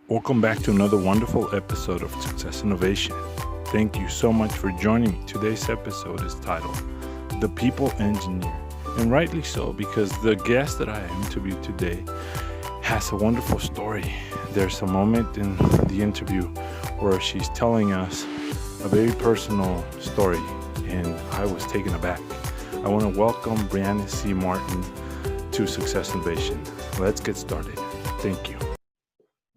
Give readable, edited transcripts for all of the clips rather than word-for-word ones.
Welcome back to another wonderful episode of Success Innovation. Thank you so much for joining me. Today's episode is titled The People Engineer, and rightly so because the guest that I interviewed today has a wonderful story. There's a moment in the interview where she's telling us a very personal story, and I was taken aback. I want to welcome Brianne C. Martin to Success Innovation. Let's get started. Thank you.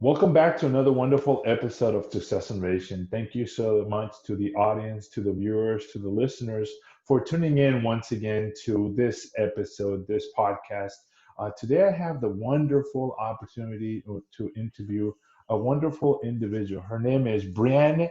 Welcome back to another wonderful episode of Success Innovation. Thank you so much to the audience, to the viewers, to the listeners for tuning in once again to this episode, this podcast. Today, I have the wonderful opportunity to interview a wonderful individual. Her name is Brianne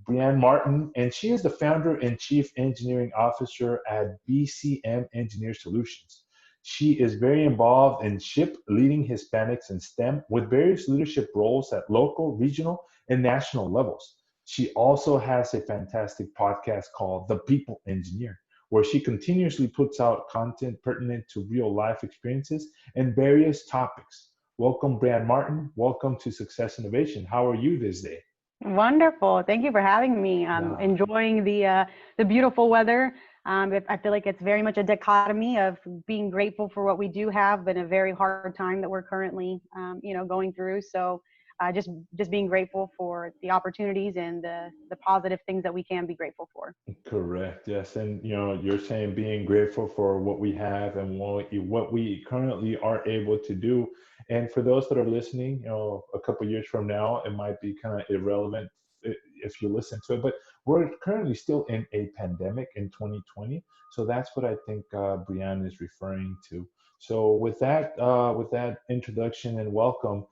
Martin, and she is the founder and chief engineering officer at BCM Engineered Solutions. She is very involved in SHIP, leading Hispanics in STEM, with various leadership roles at local, regional, and national levels. She also has a fantastic podcast called The People Engineer, where she continuously puts out content pertinent to real life experiences and various topics. Welcome, Brianne Martin. Welcome to Success Innovation. How are you this day? Wonderful. Thank you for having me. I'm Yeah. enjoying the beautiful weather. I feel like it's very much a dichotomy of being grateful for what we do have, but a very hard time that we're currently, going through. So, just being grateful for the opportunities and the positive things that we can be grateful for. Correct. Yes. And you're saying being grateful for what we have and what we currently are able to do. And for those that are listening, a couple years from now, it might be kind of irrelevant if you listen to it. But we're currently still in a pandemic in 2020. So that's what I think Brianne is referring to. So with that introduction and welcome,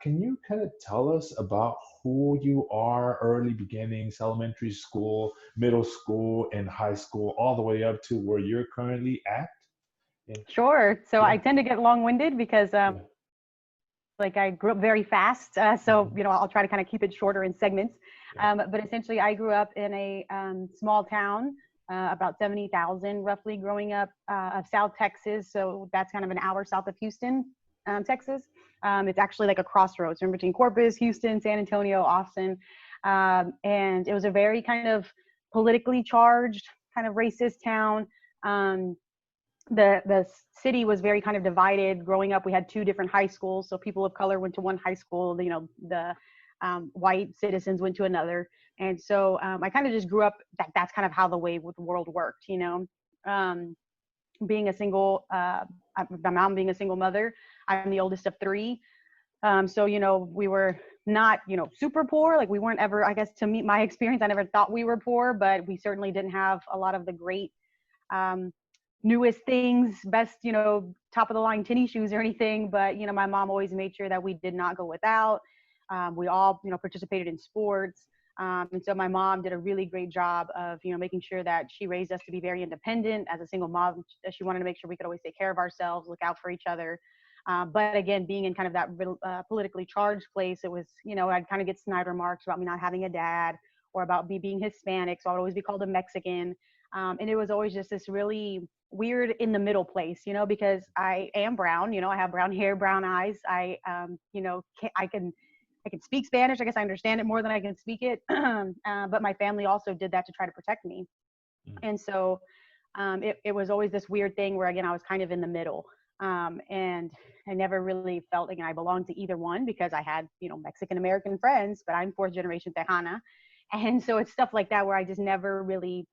can you kind of tell us about who you are, early beginnings, elementary school, middle school, and high school, all the way up to where you're currently at? And Sure. So I yeah, tend to get long-winded because yeah, like I grew up very fast. So, mhm, I'll try to kind of keep it shorter in segments. yeah, But essentially, I grew up in a small town, about 70,000 roughly growing up of South Texas. So that's kind of an hour south of Houston, Texas. It's actually like a crossroads in between Corpus, Houston, San Antonio, Austin. And it was a very kind of politically charged, kind of racist town. Um, the city was very kind of divided. Growing up, we had two different high schools, so people of color went to one high school. The white citizens went to another, and so I kind of just grew up. That's kind of how the way with the world worked. Um, being a single, my mom being a single mother. I'm the oldest of three. So we were not super poor. Like we weren't ever. I guess to meet my experience, I never thought we were poor, but we certainly didn't have a lot of the great um, newest things, best, top of the line tennis shoes or anything. But, my mom always made sure that we did not go without. We all, participated in sports. And so my mom did a really great job of, making sure that she raised us to be very independent as a single mom. She wanted to make sure we could always take care of ourselves, look out for each other. But again, being in kind of that politically charged place, it was, I'd kind of get snide remarks about me not having a dad or about me being Hispanic. So I would always be called a Mexican. And it was always just this really weird in the middle place, because I am brown, I have brown hair, brown eyes. I can speak Spanish. I guess I understand it more than I can speak it. But my family also did that to try to protect me. mm, And so it was always this weird thing where, again, I was kind of in the middle. And I never really felt like I belonged to either one because I had, Mexican American friends, but I'm fourth generation Tejana. And so it's stuff like that where I just I never really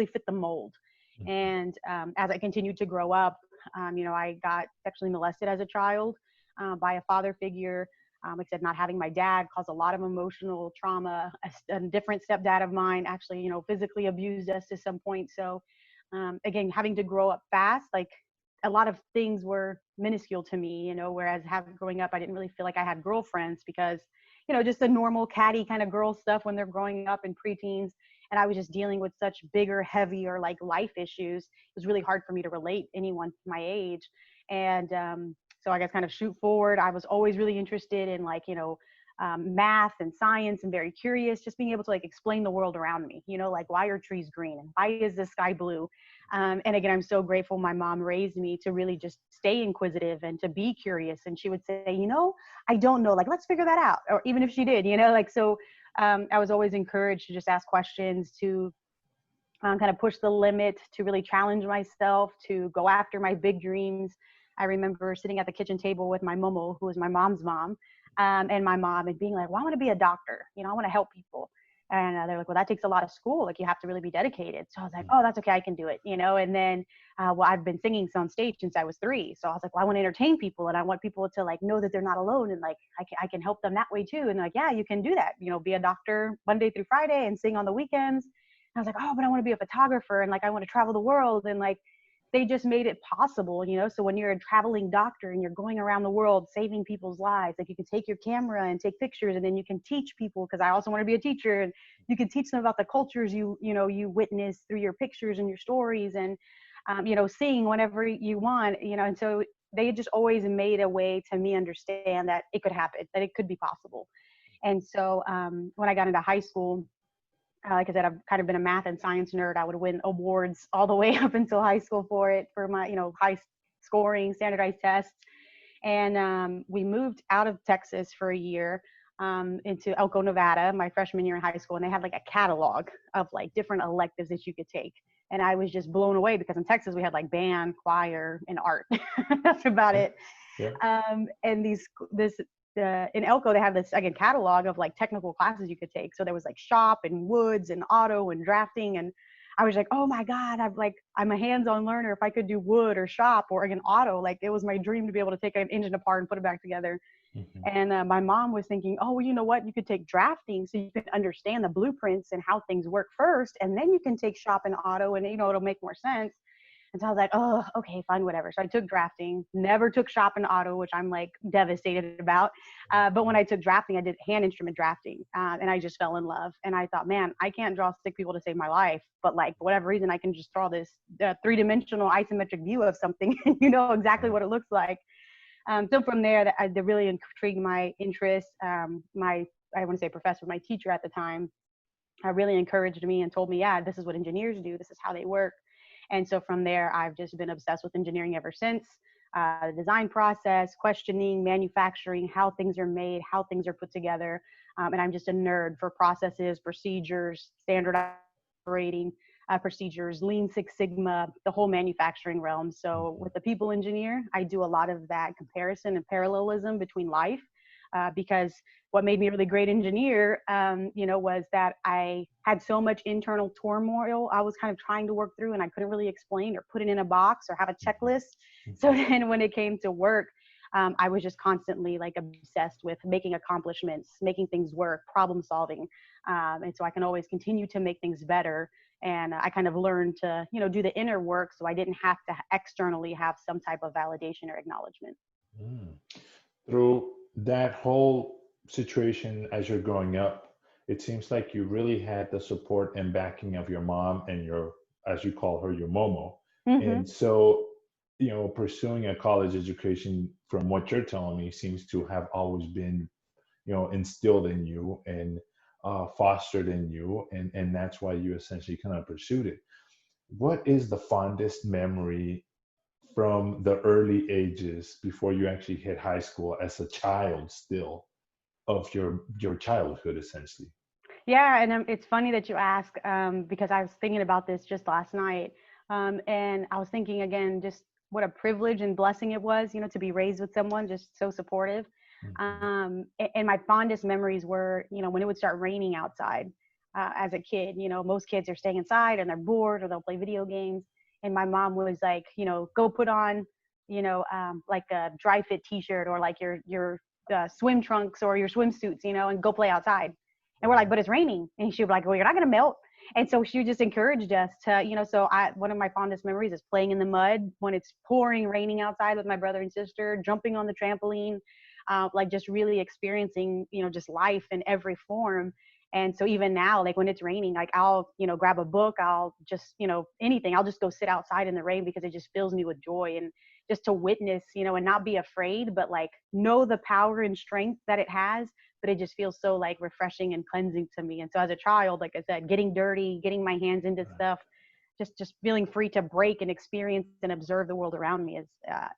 fit the mold. mm, And as I continued to grow up, I got sexually molested as a child by a father figure. Like I said, not having my dad caused a lot of emotional trauma. A different stepdad of mine actually, physically abused us to some point. So again, having to grow up fast, like a lot of things were minuscule to me, whereas growing up, I didn't really feel like I had girlfriends because, just the normal catty kind of girl stuff when they're growing up in preteens. And I was just dealing with such bigger, heavier, like life issues. It was really hard for me to relate anyone my age. And so I guess kind of shoot forward. I was always really interested in like, math and science and very curious, just being able to like explain the world around me, like why are trees green and why is the sky blue? And again, I'm so grateful my mom raised me to really just stay inquisitive and to be curious. And she would say, I don't know, like, let's figure that out. Or even if she did, like, so I was always encouraged to just ask questions, to kind of push the limit, to really challenge myself, to go after my big dreams. I remember sitting at the kitchen table with my momo, who was my mom's mom, and my mom, and being like, well, I want to be a doctor. I want to help people. And they're like, well, that takes a lot of school. Like, you have to really be dedicated. So I was like, oh, that's okay. I can do it. And then, well, I've been singing on stage since I was 3. So I was like, well, I want to entertain people, and I want people to like know that they're not alone. And like, I can help them that way too. And like, yeah, you can do that, be a doctor Monday through Friday and sing on the weekends. And I was like, oh, but I want to be a photographer, and like, I want to travel the world. And like, they just made it possible, so when you're a traveling doctor and you're going around the world saving people's lives, like, you can take your camera and take pictures, and then you can teach people, because I also want to be a teacher, and you can teach them about the cultures you witness through your pictures and your stories, and sing whenever you want, and so they just always made a way to me understand that it could happen, that it could be possible. And so when I got into high school, like I said, I've kind of been a math and science nerd. I would win awards all the way up until high school for my, high scoring standardized tests. And we moved out of Texas for a year into Elko, Nevada, my freshman year in high school. And they had like a catalog of like different electives that you could take. And I was just blown away, because in Texas we had like band, choir, and art. That's about it. Yeah. And in Elko, they have this, again, catalog of like technical classes you could take. So there was like shop and woods and auto and drafting. And I was like, oh my God, I'm a hands-on learner. If I could do wood or shop or again, auto, like, it was my dream to be able to take an engine apart and put it back together. Mm-hmm. And my mom was thinking, oh, well, you know what? You could take drafting so you can understand the blueprints and how things work first. And then you can take shop and auto, and, it'll make more sense. And so I was like, oh, okay, fine, whatever. So I took drafting, never took shop and auto, which I'm like devastated about. But when I took drafting, I did hand instrument drafting, and I just fell in love. And I thought, man, I can't draw stick people to save my life, but like, for whatever reason, I can just draw this 3-dimensional isometric view of something, and you know exactly what it looks like. So from there, that really intrigued my interest. I want to say professor, my teacher at the time, really encouraged me and told me, yeah, this is what engineers do. This is how they work. And so from there, I've just been obsessed with engineering ever since. The design process, questioning, manufacturing, how things are made, how things are put together. And I'm just a nerd for processes, procedures, standard operating procedures, Lean Six Sigma, the whole manufacturing realm. So with the people engineer, I do a lot of that comparison and parallelism between life. Because what made me a really great engineer, was that I had so much internal turmoil I was kind of trying to work through, and I couldn't really explain or put it in a box or have a checklist. So then when it came to work, I was just constantly like obsessed with making accomplishments, making things work, problem solving. And so I can always continue to make things better. And I kind of learned to, do the inner work, so I didn't have to externally have some type of validation or acknowledgement. Through that whole situation as you're growing up, it seems like you really had the support and backing of your mom and your, as you call her, your momo. Mm-hmm. And so, pursuing a college education, from what you're telling me, seems to have always been, instilled in you and fostered in you. And that's why you essentially kind of pursued it. What is the fondest memory from the early ages before you actually hit high school as a child still of your childhood, essentially? Yeah, and it's funny that you ask, because I was thinking about this just last night. And I was thinking again, just what a privilege and blessing it was, to be raised with someone just so supportive. Mm-hmm. And my fondest memories were, when it would start raining outside as a kid. Most kids are staying inside and they're bored, or they'll play video games. And my mom was like, go put on, like a dry fit t-shirt, or like your swim trunks or your swimsuits, and go play outside. And we're like, but it's raining. And she would be like, well, you're not going to melt. And so she just encouraged us to, so one of my fondest memories is playing in the mud when it's pouring, raining outside with my brother and sister, jumping on the trampoline, like just really experiencing, just life in every form. And so even now, like when it's raining, like I'll, grab a book, I'll just, anything, I'll just go sit outside in the rain, because it just fills me with joy, and just to witness, and not be afraid, but like know the power and strength that it has but it just feels so like refreshing and cleansing to me. And so as a child, like I said, getting dirty, getting my hands into stuff, just feeling free to break and experience and observe the world around me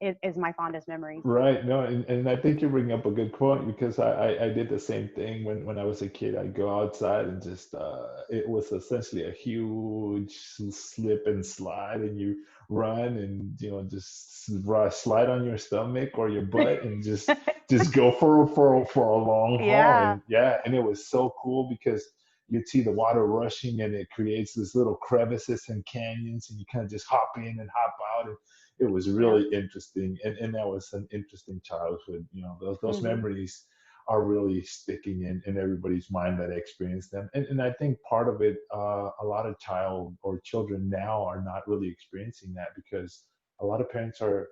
is my fondest memories. Right. No, and I think you bring up a good point because I did the same thing when I was a kid. I'd go outside and just it was essentially a huge slip and slide, and you run and just slide on your stomach or your butt and just go for a long haul. Yeah. And yeah, and it was so cool because you'd see the water rushing and it creates this little crevices and canyons, and you kind of just hop in and hop out. And it was Yeah. really interesting, and that was an interesting childhood. Those Hmm. memories are really sticking in everybody's mind that experienced them. And I think part of it, a lot of child or children now are not really experiencing that because a lot of parents are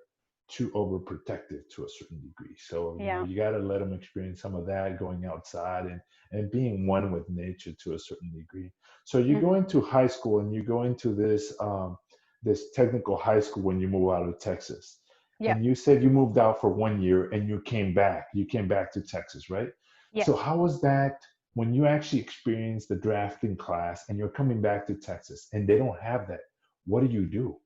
too overprotective to a certain degree. So Yeah. you got to let them experience some of that, going outside and being one with nature to a certain degree. So you go Hmm. into high school and you go into this technical high school when you move out of Texas. Yep. And you said you moved out for 1 year and you came back. You came back to Texas, right? Yes. So how was that when you actually experienced the drafting class and you're coming back to Texas and they don't have that? What do you do?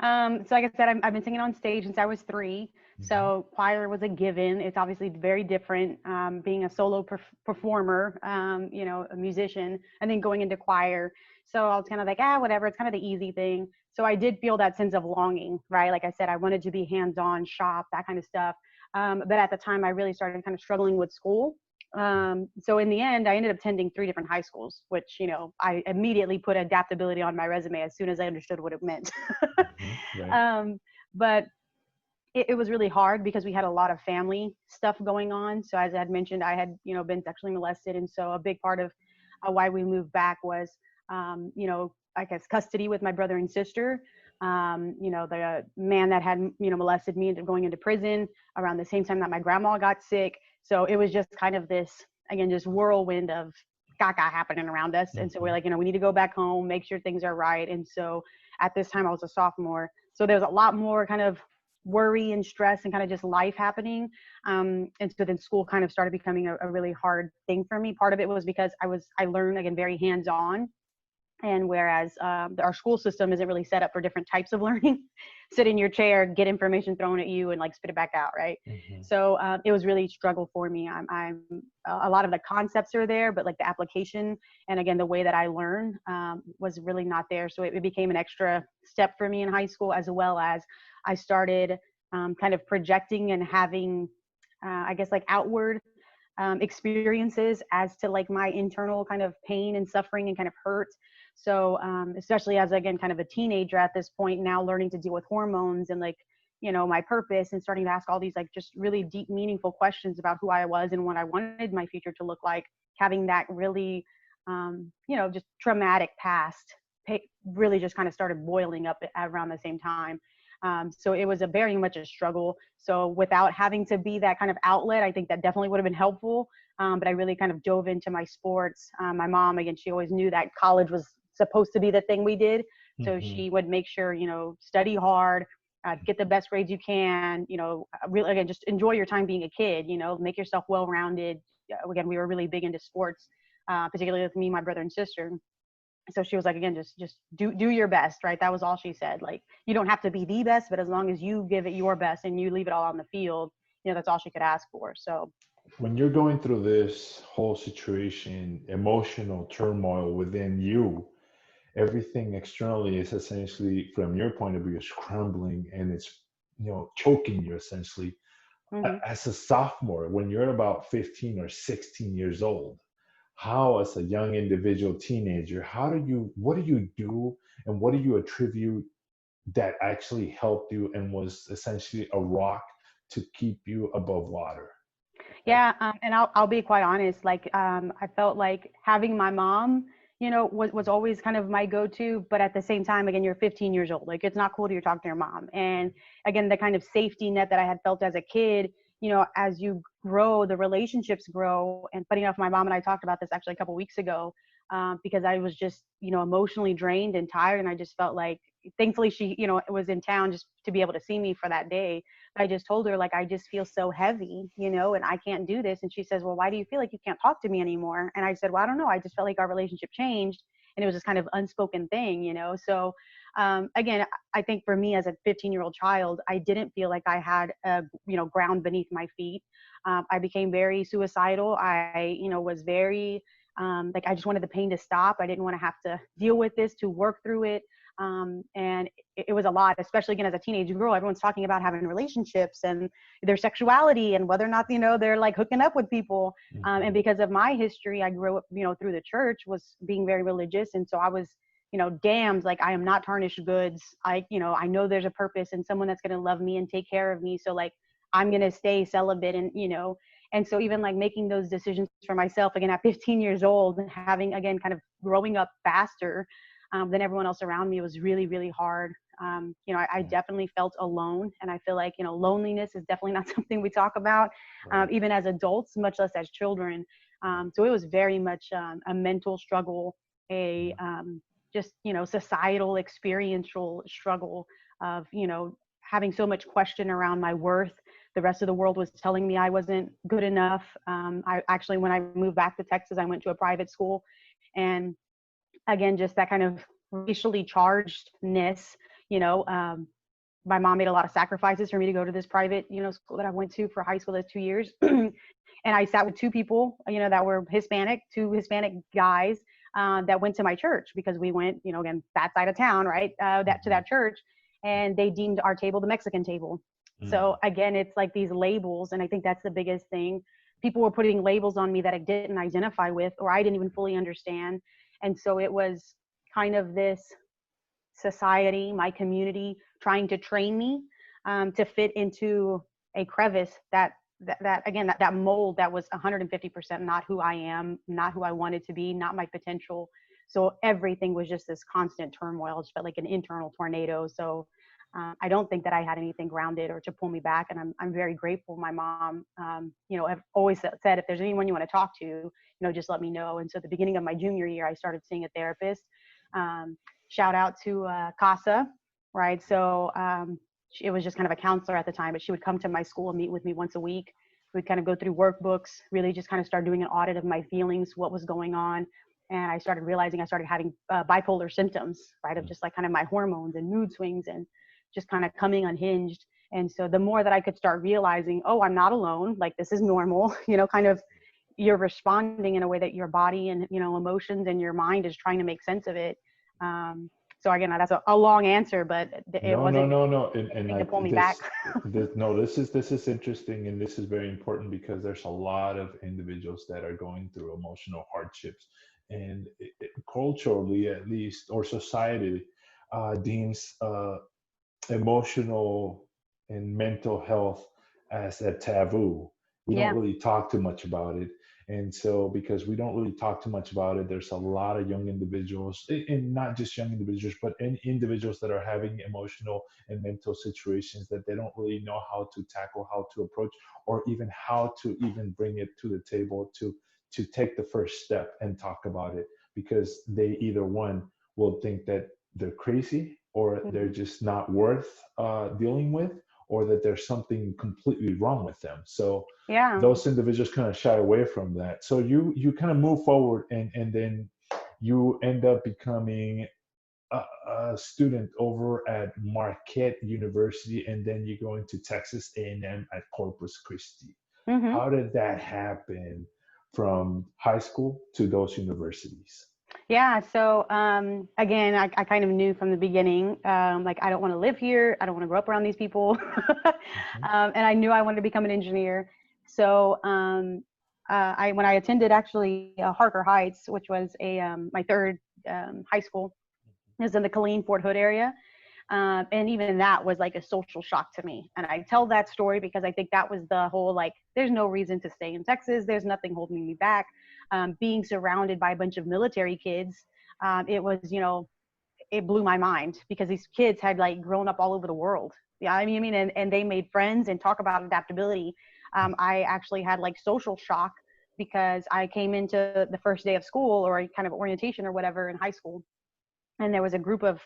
So like I said, I've been singing on stage since I was 3. Mhm. So choir was a given. It's obviously very different being a solo performer, a musician, and then going into choir. So I was kind of like, whatever. It's kind of the easy thing. So I did feel that sense of longing, right? Like I said, I wanted to be hands-on, shop, that kind of stuff. But at the time, I really started kind of struggling with school. So in the end, I ended up attending 3 different high schools, which, I immediately put adaptability on my resume as soon as I understood what it meant. Mhm. Right. But it was really hard because we had a lot of family stuff going on. So as I had mentioned, I had, been sexually molested. And so a big part of why we moved back was, I guess custody with my brother and sister. The man that had, molested me ended up going into prison around the same time that my grandma got sick. So it was just kind of this, again, just whirlwind of gaga happening around us. And so we're Mhm. like, we need to go back home, make sure things are right. And so at this time I was a sophomore. So there's a lot more kind of worry and stress and kind of just life happening. And so then school kind of started becoming a really hard thing for me. Part of it was because I learned, again, very hands-on. And whereas our school system isn't really set up for different types of learning, sit in your chair, get information thrown at you, and like spit it back out, right? Mhm. So it was really a struggle for me. I'm a lot of the concepts are there, but like the application and again the way that I learn was really not there. So it became an extra step for me in high school, as well as I started kind of projecting and having, I guess, like outward experiences as to like my internal kind of pain and suffering and kind of hurt. So especially as, again, kind of a teenager at this point, now learning to deal with hormones and like, my purpose, and starting to ask all these like just really deep, meaningful questions about who I was and what I wanted my future to look like, having that really, just traumatic past really just kind of started boiling up around the same time. So it was a very much a struggle. So without having to be that kind of outlet, I think that definitely would have been helpful. But I really kind of dove into my sports. My mom, again, she always knew that college was supposed to be the thing we did. So Mhm. she would make sure, study hard, get the best grades you can, really, again, just enjoy your time being a kid, make yourself well-rounded. Again, we were really big into sports, particularly with me, my brother and sister. So she was like, again, just do your best, right? That was all she said. Like, you don't have to be the best, but as long as you give it your best and you leave it all on the field, that's all she could ask for. So When you're going through this whole situation, emotional turmoil within you, everything externally is essentially, from your point of view, is crumbling and it's choking you essentially. mhm. As a sophomore, when you're about 15 or 16 years old, how, as a young individual teenager, what do you do and what do you attribute that actually helped you and was essentially a rock to keep you above water? Like, Yeah, and I'll be quite honest. Like, I felt like having my mom, was always kind of my go-to. But at the same time, again, you're 15 years old. Like, it's not cool to talk to your mom. And again, the kind of safety net that I had felt as a kid, as you grow, the relationships grow. And funny enough, my mom and I talked about this actually a couple weeks ago. because I was just, emotionally drained and tired. And I just felt like, thankfully she, was in town just to be able to see me for that day. But I just told her, like, I just feel so heavy, and I can't do this. And she says, well, why do you feel like you can't talk to me anymore? And I said, well, I don't know. I just felt like our relationship changed, and it was this kind of unspoken thing, So again, I think for me as a 15-year-old child, I didn't feel like I had a, ground beneath my feet. I became very suicidal. I, was very, like, I just wanted the pain to stop. I didn't want to have to deal with this, to work through it. And it was a lot, especially again, as a teenage girl. Everyone's talking about having relationships and their sexuality and whether or not, they're like hooking up with people. And because of my history, I grew up, through the church, was being very religious. And so I was, damned, like, I am not tarnished goods. I know there's a purpose and someone that's going to love me and take care of me. So like, I'm going to stay celibate. And, and so even like making those decisions for myself, again, at 15 years old, and having, again, kind of growing up faster than everyone else around me, was really, really hard. I definitely felt alone. And I feel like, loneliness is definitely not something we talk about, even as adults, much less as children. So it was very much a mental struggle, a just, societal, experiential struggle of, having so much question around my worth. The rest of the world was telling me I wasn't good enough. I actually, when I moved back to Texas, I went to a private school, and again, just that kind of racially chargedness, my mom made a lot of sacrifices for me to go to this private, school that I went to for high school, those 2 years. And I sat with two people, that were Hispanic, two Hispanic guys that went to my church, because we went, again, that side of town, right, to that church. And they deemed our table the Mexican table. So again, it's like these labels. And I think that's the biggest thing. People were putting labels on me that I didn't identify with, or I didn't even fully understand. And so it was kind of this society, my community, trying to train me to fit into a crevice that again, that mold that was 150% not who I am, not who I wanted to be, not my potential. So everything was just this constant turmoil. It just felt like an internal tornado. So I don't think that I had anything grounded or to pull me back. And I'm very grateful. My mom, I've always said, if there's anyone you want to talk to, just let me know. And so at the beginning of my junior year, I started seeing a therapist. Shout out to CASA, right? So it was just kind of a counselor at the time, but she would come to my school and meet with me once a week. We'd kind of go through workbooks, really just kind of start doing an audit of my feelings, what was going on. And I started realizing I started having bipolar symptoms, right? Of just like kind of my hormones and mood swings and just kind of coming unhinged. And so the more that I could start realizing, oh, I'm not alone, like this is normal, kind of you're responding in a way that your body and, emotions and your mind is trying to make sense of it. So again, that's a long answer, but it wasn't no. And to pull me back. this is interesting, and this is very important, because there's a lot of individuals that are going through emotional hardships, and culturally, at least, or society deems emotional and mental health as a taboo. We don't really talk too much about it. And so, because we don't really talk too much about it, there's a lot of young individuals, and not just young individuals, but individuals that are having emotional and mental situations that they don't really know how to tackle, how to approach, or even how to even bring it to the table to take the first step and talk about it, because they either one will think that they're crazy, or they're just not worth dealing with, or that there's something completely wrong with them. So those individuals kind of shy away from that. So you kind of move forward, and then you end up becoming a student over at Marquette University, and then you go into Texas A&M at Corpus Christi. How did that happen from high school to those universities? Yeah. So, again, I kind of knew from the beginning, like, I don't want to live here. I don't want to grow up around these people. And I knew I wanted to become an engineer. So, when I attended actually Harker Heights, which was my third high school, is in the Killeen, Fort Hood area. And even that was like a social shock to me. And I tell that story because I think that was the whole, like, there's no reason to stay in Texas. There's nothing holding me back. Being surrounded by a bunch of military kids, it was, it blew my mind, because these kids had like grown up all over the world. Yeah, I mean, and they made friends, and talk about adaptability. I actually had like social shock because I came into the first day of school, or kind of orientation or whatever in high school. And there was a group of,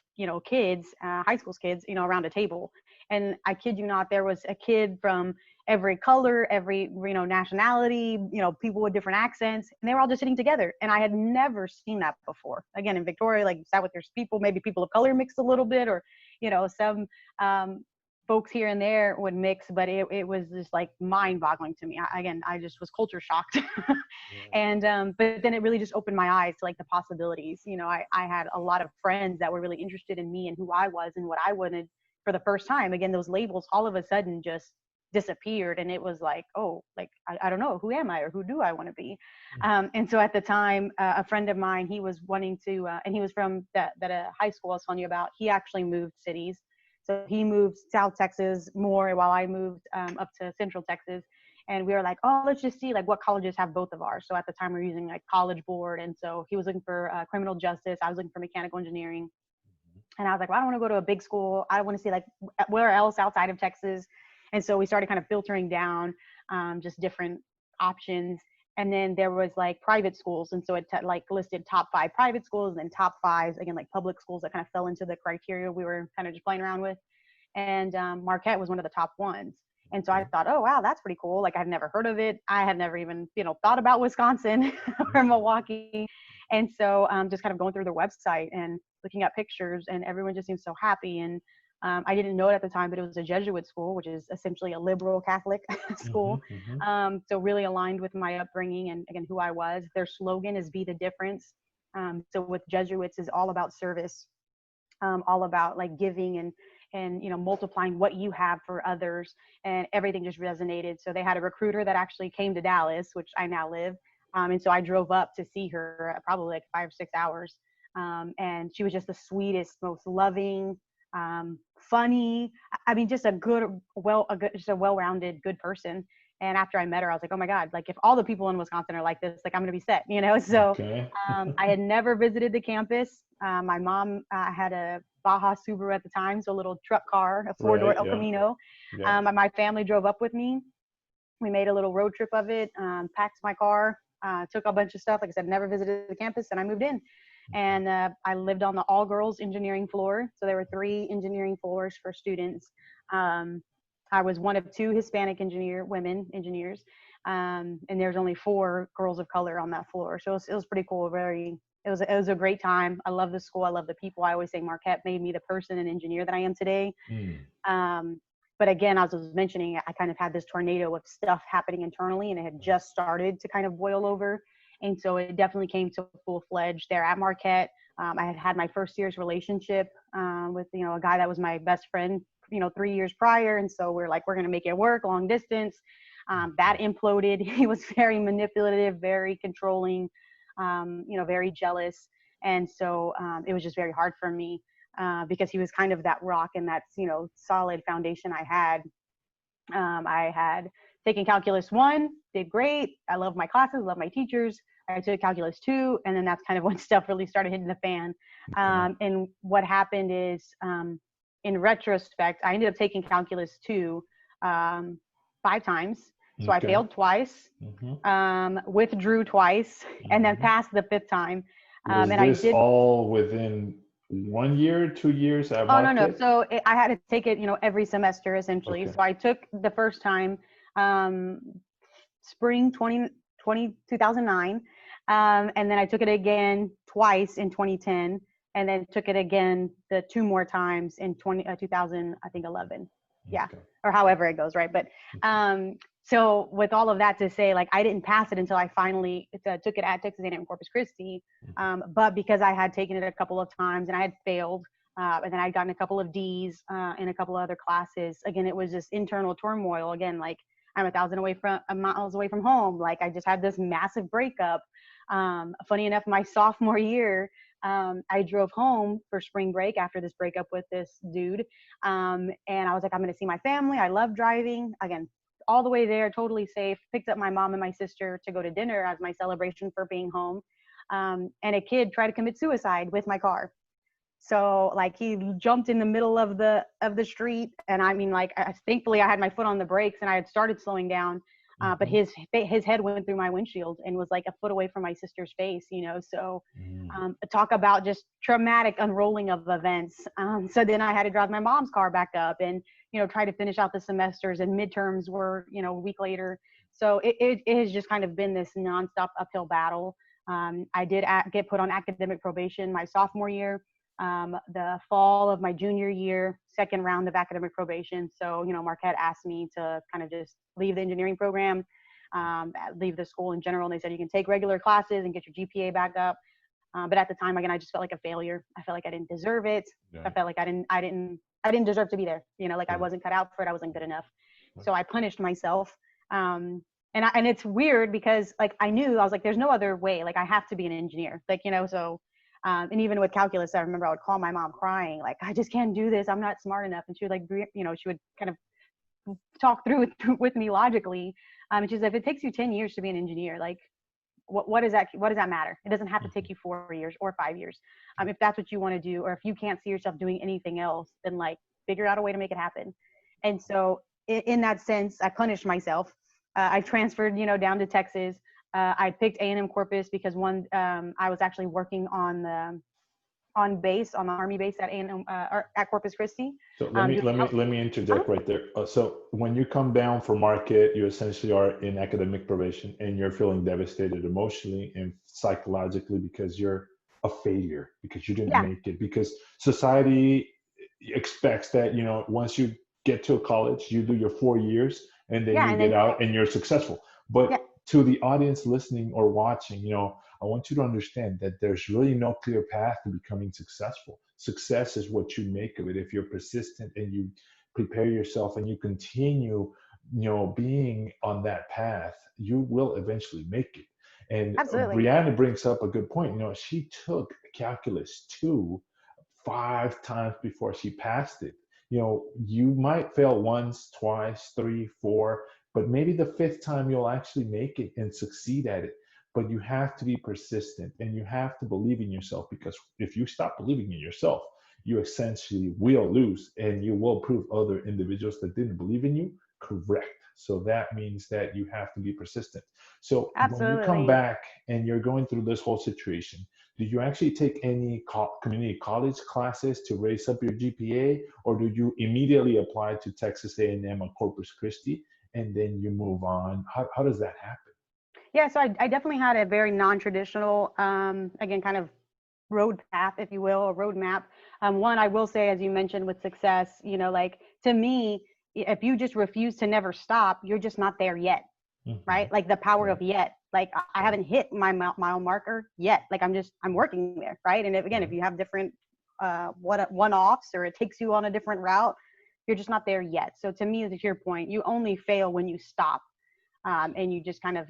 kids, high school kids, around a table. And I kid you not, there was a kid from every color, every, nationality, people with different accents, and they were all just sitting together. And I had never seen that before. Again, in Victoria, like, you sat with your people, maybe people of color mixed a little bit, or, some folks here and there would mix, but it was just like mind boggling to me. I just was culture shocked. And, but then it really just opened my eyes to like the possibilities. I had a lot of friends that were really interested in me and who I was and what I wanted for the first time. Again, those labels all of a sudden just disappeared. And it was like, oh, like, I don't know, who am I, or who do I want to be? And so at the time, a friend of mine, he was wanting to, and he was from that high school I was telling you about. He actually moved cities. So he moved South Texas more, while I moved up to Central Texas. And we were like, oh, let's just see like what colleges have both of ours. So at the time we were using like College Board. And so he was looking for criminal justice. I was looking for mechanical engineering. And I was like, well, I don't want to go to a big school. I want to see like where else outside of Texas. And so we started kind of filtering down just different options. And then there was like private schools. And so it like listed top 5 private schools, and then top 5, again, like public schools that kind of fell into the criteria we were kind of just playing around with. And Marquette was one of the top ones. And so I thought, oh, wow, that's pretty cool. Like, I'd never heard of it. I had never even, thought about Wisconsin or Milwaukee. And so just kind of going through their website and looking at pictures, and everyone just seemed so happy. And I didn't know it at the time, but it was a Jesuit school, which is essentially a liberal Catholic school. So really aligned with my upbringing and, again, who I was. Their slogan is "Be the Difference." So with Jesuits is all about service, all about like giving and multiplying what you have for others, and everything just resonated. So they had a recruiter that actually came to Dallas, which I now live. And so I drove up to see her probably like 5 or 6 hours. And she was just the sweetest, most loving, funny. I mean, just just a well-rounded, good person. And after I met her, I was like, oh my God, like if all the people in Wisconsin are like this, like I'm going to be set, So Okay. I had never visited the campus. My mom had a Baja Subaru at the time, so a little truck car, a 4-door El Camino. My family drove up with me. We made a little road trip of it, packed my car, took a bunch of stuff. Like I said, never visited the campus, and I moved in. And I lived on the all-girls engineering floor. So there were 3 engineering floors for students. I was one of 2 Hispanic women engineers. And there's only 4 girls of color on that floor. So it was pretty cool. It was a great time. I love the school. I love the people. I always say Marquette made me the person and engineer that I am today. But again, as I was mentioning, I kind of had this tornado of stuff happening internally, and it had just started to kind of boil over. And so it definitely came to full-fledged there at Marquette. I had my first serious relationship with, a guy that was my best friend, 3 years prior. And so we're like, we're going to make it work, long distance. That imploded. He was very manipulative, very controlling, very jealous. And so it was just very hard for me because he was kind of that rock and that, solid foundation I had. I had taken Calculus 1, did great. I love my classes, love my teachers. I took Calculus 2, and then that's kind of when stuff really started hitting the fan. And what happened is, in retrospect, I ended up taking Calculus 2 5 times. So I failed twice, withdrew twice, and then passed the 5th time. Was this all within 1 year, 2 years at Marquette? No. So I had to take it, every semester essentially. So I took the first time spring 2009, and then I took it again twice in 2010, and then took it again the 2 more times in 2011. Yeah, or however it goes, right? But so with all of that to say, like, I didn't pass it until I finally took it at Texas A&M Corpus Christi. But because I had taken it a couple of times and I had failed, and then I'd gotten a couple of D's in a couple of other classes. Again, it was just internal turmoil. Again, like I'm 1,000 miles away from home. Like I just had this massive breakup. Funny enough, my sophomore year, I drove home for spring break after this breakup with this dude. And I was like, I'm going to see my family. I love driving. Again, all the way there, totally safe. Picked up my mom and my sister to go to dinner as my celebration for being home. And a kid tried to commit suicide with my car. So like he jumped in the middle of the street. And I mean, like, thankfully I had my foot on the brakes and I had started slowing down. But his head went through my windshield and was like a foot away from my sister's face, So talk about just traumatic unrolling of events. So then I had to drive my mom's car back up and, try to finish out the semesters, and midterms were, a week later. So it has just kind of been this nonstop uphill battle. I did get put on academic probation my sophomore year. The fall of my junior year, second round of academic probation. So, Marquette asked me to kind of just leave the engineering program, leave the school in general. And they said, you can take regular classes and get your GPA back up. But at the time, again, I just felt like a failure. I felt like I didn't deserve it. Yeah. I felt like I didn't deserve to be there. I wasn't cut out for it. I wasn't good enough. So I punished myself. And it's weird because I knew, I was like, there's no other way. I have to be an engineer, and even with calculus, I remember I would call my mom crying, I just can't do this. I'm not smart enough. And she would she would kind of talk through with me logically. And she's like, if it takes you 10 years to be an engineer, what does that matter? It doesn't have to take you 4 years or 5 years. If that's what you want to do, or if you can't see yourself doing anything else, then figure out a way to make it happen. And so in that sense, I punished myself. I transferred, down to Texas. I picked A&M Corpus because I was actually working on the Army base at A&M or at Corpus Christi. So let me interject right there. So when you come down from Marquette, you essentially are in academic probation, and you're feeling devastated emotionally and psychologically because you're a failure, because you didn't make it, because society expects that once you get to a college, you do your 4 years, and then you get out and you're successful. But to the audience listening or watching, I want you to understand that there's really no clear path to becoming successful. Success is what you make of it. If you're persistent and you prepare yourself and you continue, being on that path, you will eventually make it. And Brianna brings up a good point. She took calculus 2 5 times before she passed it. You might fail once, twice, 3, 4, but maybe the 5th time you'll actually make it and succeed at it. But you have to be persistent, and you have to believe in yourself, because if you stop believing in yourself, you essentially will lose, and you will prove other individuals that didn't believe in you correct. So that means that you have to be persistent. So when you come back and you're going through this whole situation, did you actually take any community college classes to raise up your GPA, or do you immediately apply to Texas A&M or Corpus Christi and then you move on? How does that happen? Yeah, so I definitely had a very non-traditional, again, kind of road path, if you will, or roadmap. One, I will say, as you mentioned with success, to me, if you just refuse to never stop, you're just not there yet, right? The power of yet. I haven't hit my mile marker yet. I'm working there, right? And if you have different one-offs, or it takes you on a different route, you're just not there yet. So to me, to your point, you only fail when you stop. And you just kind of,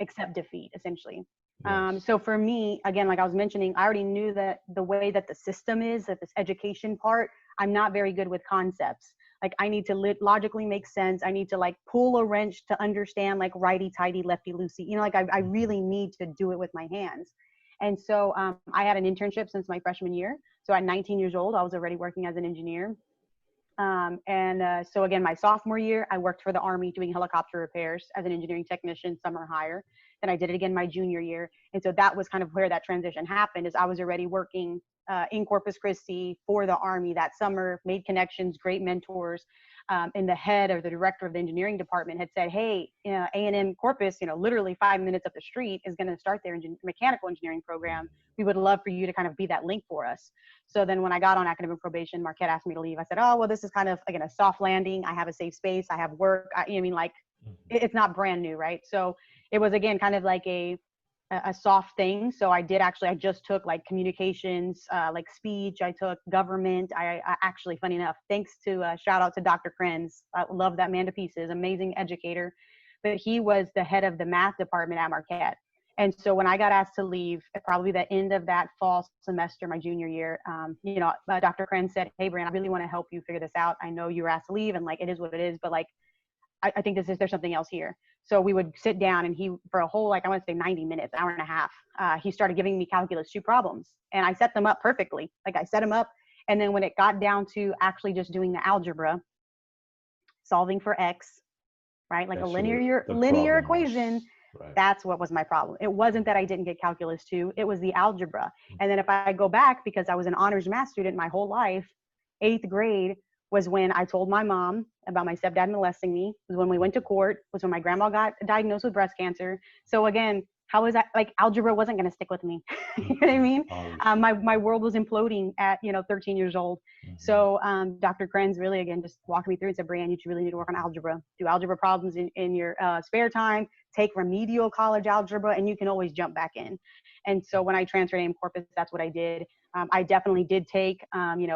accept defeat, essentially. Yes. So for me, again, like I was mentioning, I already knew that the way that the system is, that this education part, I'm not very good with concepts. I need to logically make sense. I need to pull a wrench to understand righty-tighty, lefty-loosey. I really need to do it with my hands. And so I had an internship since my freshman year. So at 19 years old, I was already working as an engineer. So again, my sophomore year, I worked for the Army doing helicopter repairs as an engineering technician, summer hire. Then I did it again my junior year. And so that was kind of where that transition happened, is I was already working in Corpus Christi for the Army that summer, made connections, great mentors. And the head or the director of the engineering department had said, hey, A&M Corpus, literally 5 minutes up the street, is going to start their mechanical engineering program. We would love for you to kind of be that link for us. So then when I got on academic probation, Marquette asked me to leave. I said, oh, well, this is kind of, again, a soft landing. I have a safe space. I have work. It's not brand new, right? So it was, again, kind of like a soft thing. So I just took communications, speech. I took government. I actually, funny enough, thanks to shout out to Dr. Krenz. I love that man to pieces, amazing educator. But he was the head of the math department at Marquette. And so when I got asked to leave, at probably the end of that fall semester, my junior year, Dr. Krenz said, hey, Brianne, I really want to help you figure this out. I know you were asked to leave, and it is what it is, but I think there's something else here. So we would sit down, and he, for a whole, I want to say 90 minutes, hour and a half, he started giving me calculus 2 problems, and I set them up perfectly. I set them up. And then when it got down to actually just doing the algebra, solving for X, right? Like a That's linear the linear problem was. equation. Right. That's what was my problem. It wasn't that I didn't get calculus 2, it was the algebra. Mm-hmm. And then if I go back, because I was an honors math student my whole life, 8th grade was when I told my mom about my stepdad molesting me, was when we went to court, was when my grandma got diagnosed with breast cancer. So again, how was that, like, algebra wasn't going to stick with me. You know what I mean? My world was imploding at, 13 years old. Mm-hmm. So Dr. Krenz really, again, just walked me through and said, Brianne, you really need to work on algebra. Do algebra problems in your spare time, take remedial college algebra, and you can always jump back in. And so when I transferred to Corpus, that's what I did. I definitely did take,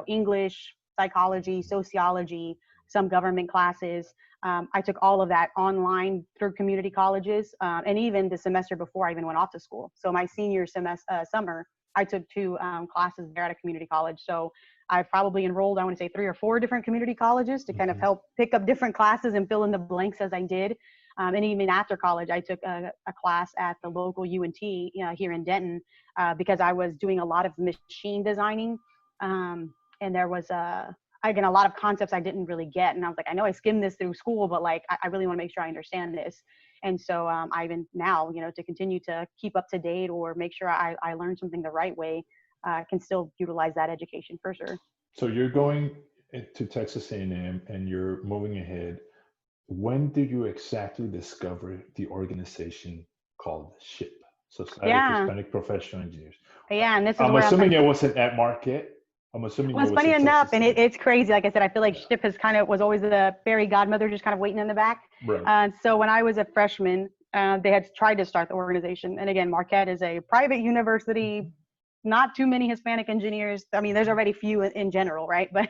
English, psychology, sociology, some government classes. I took all of that online through community colleges, and even the semester before I even went off to school. So my senior summer, I took 2 classes there at a community college. So I probably enrolled, I want to say 3 or 4 different community colleges to kind of help pick up different classes and fill in the blanks as I did. And even after college, I took a class at the local UNT here in Denton because I was doing a lot of machine designing. And there was again, a lot of concepts I didn't really get. And I was like, I know I skimmed this through school, but like, I really want to make sure I understand this. And so I even now, to continue to keep up to date or make sure I learn something the right way, can still utilize that education for sure. So you're going to Texas A&M and you're moving ahead. When did you exactly discover the organization called SHIP, Society of Hispanic Professional Engineers? Yeah, and this is I'm where assuming it wasn't at Marquette. I'm assuming well, it it's was funny in enough, Texas and A&M. it's crazy. Like I said, I feel like SHIP was always the fairy godmother, just kind of waiting in the back. Right. So when I was a freshman, they had tried to start the organization. And again, Marquette is a private university, not too many Hispanic engineers. I mean, there's already few in general, right? But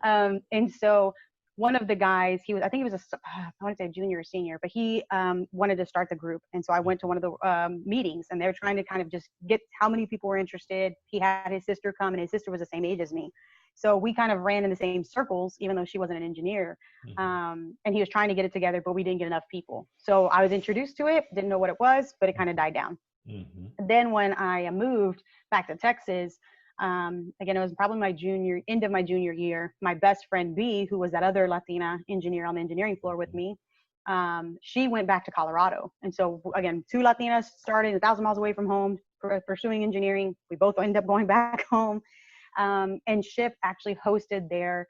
and so one of the guys, I think he was I want to say junior or senior, but he wanted to start the group. And so I went to one of the meetings, and they were trying to kind of just get how many people were interested. He had his sister come, and his sister was the same age as me. So we kind of ran in the same circles, even though she wasn't an engineer. And he was trying to get it together, but we didn't get enough people. So I was introduced to it, didn't know what it was, but it kind of died down. Then when I moved back to Texas, again, it was probably end of my junior year. My best friend B, who was that other Latina engineer on the engineering floor with me, she went back to Colorado. And so again, 2 Latinas started 1,000 miles away from home pursuing engineering. We both ended up going back home. And SHIP actually hosted their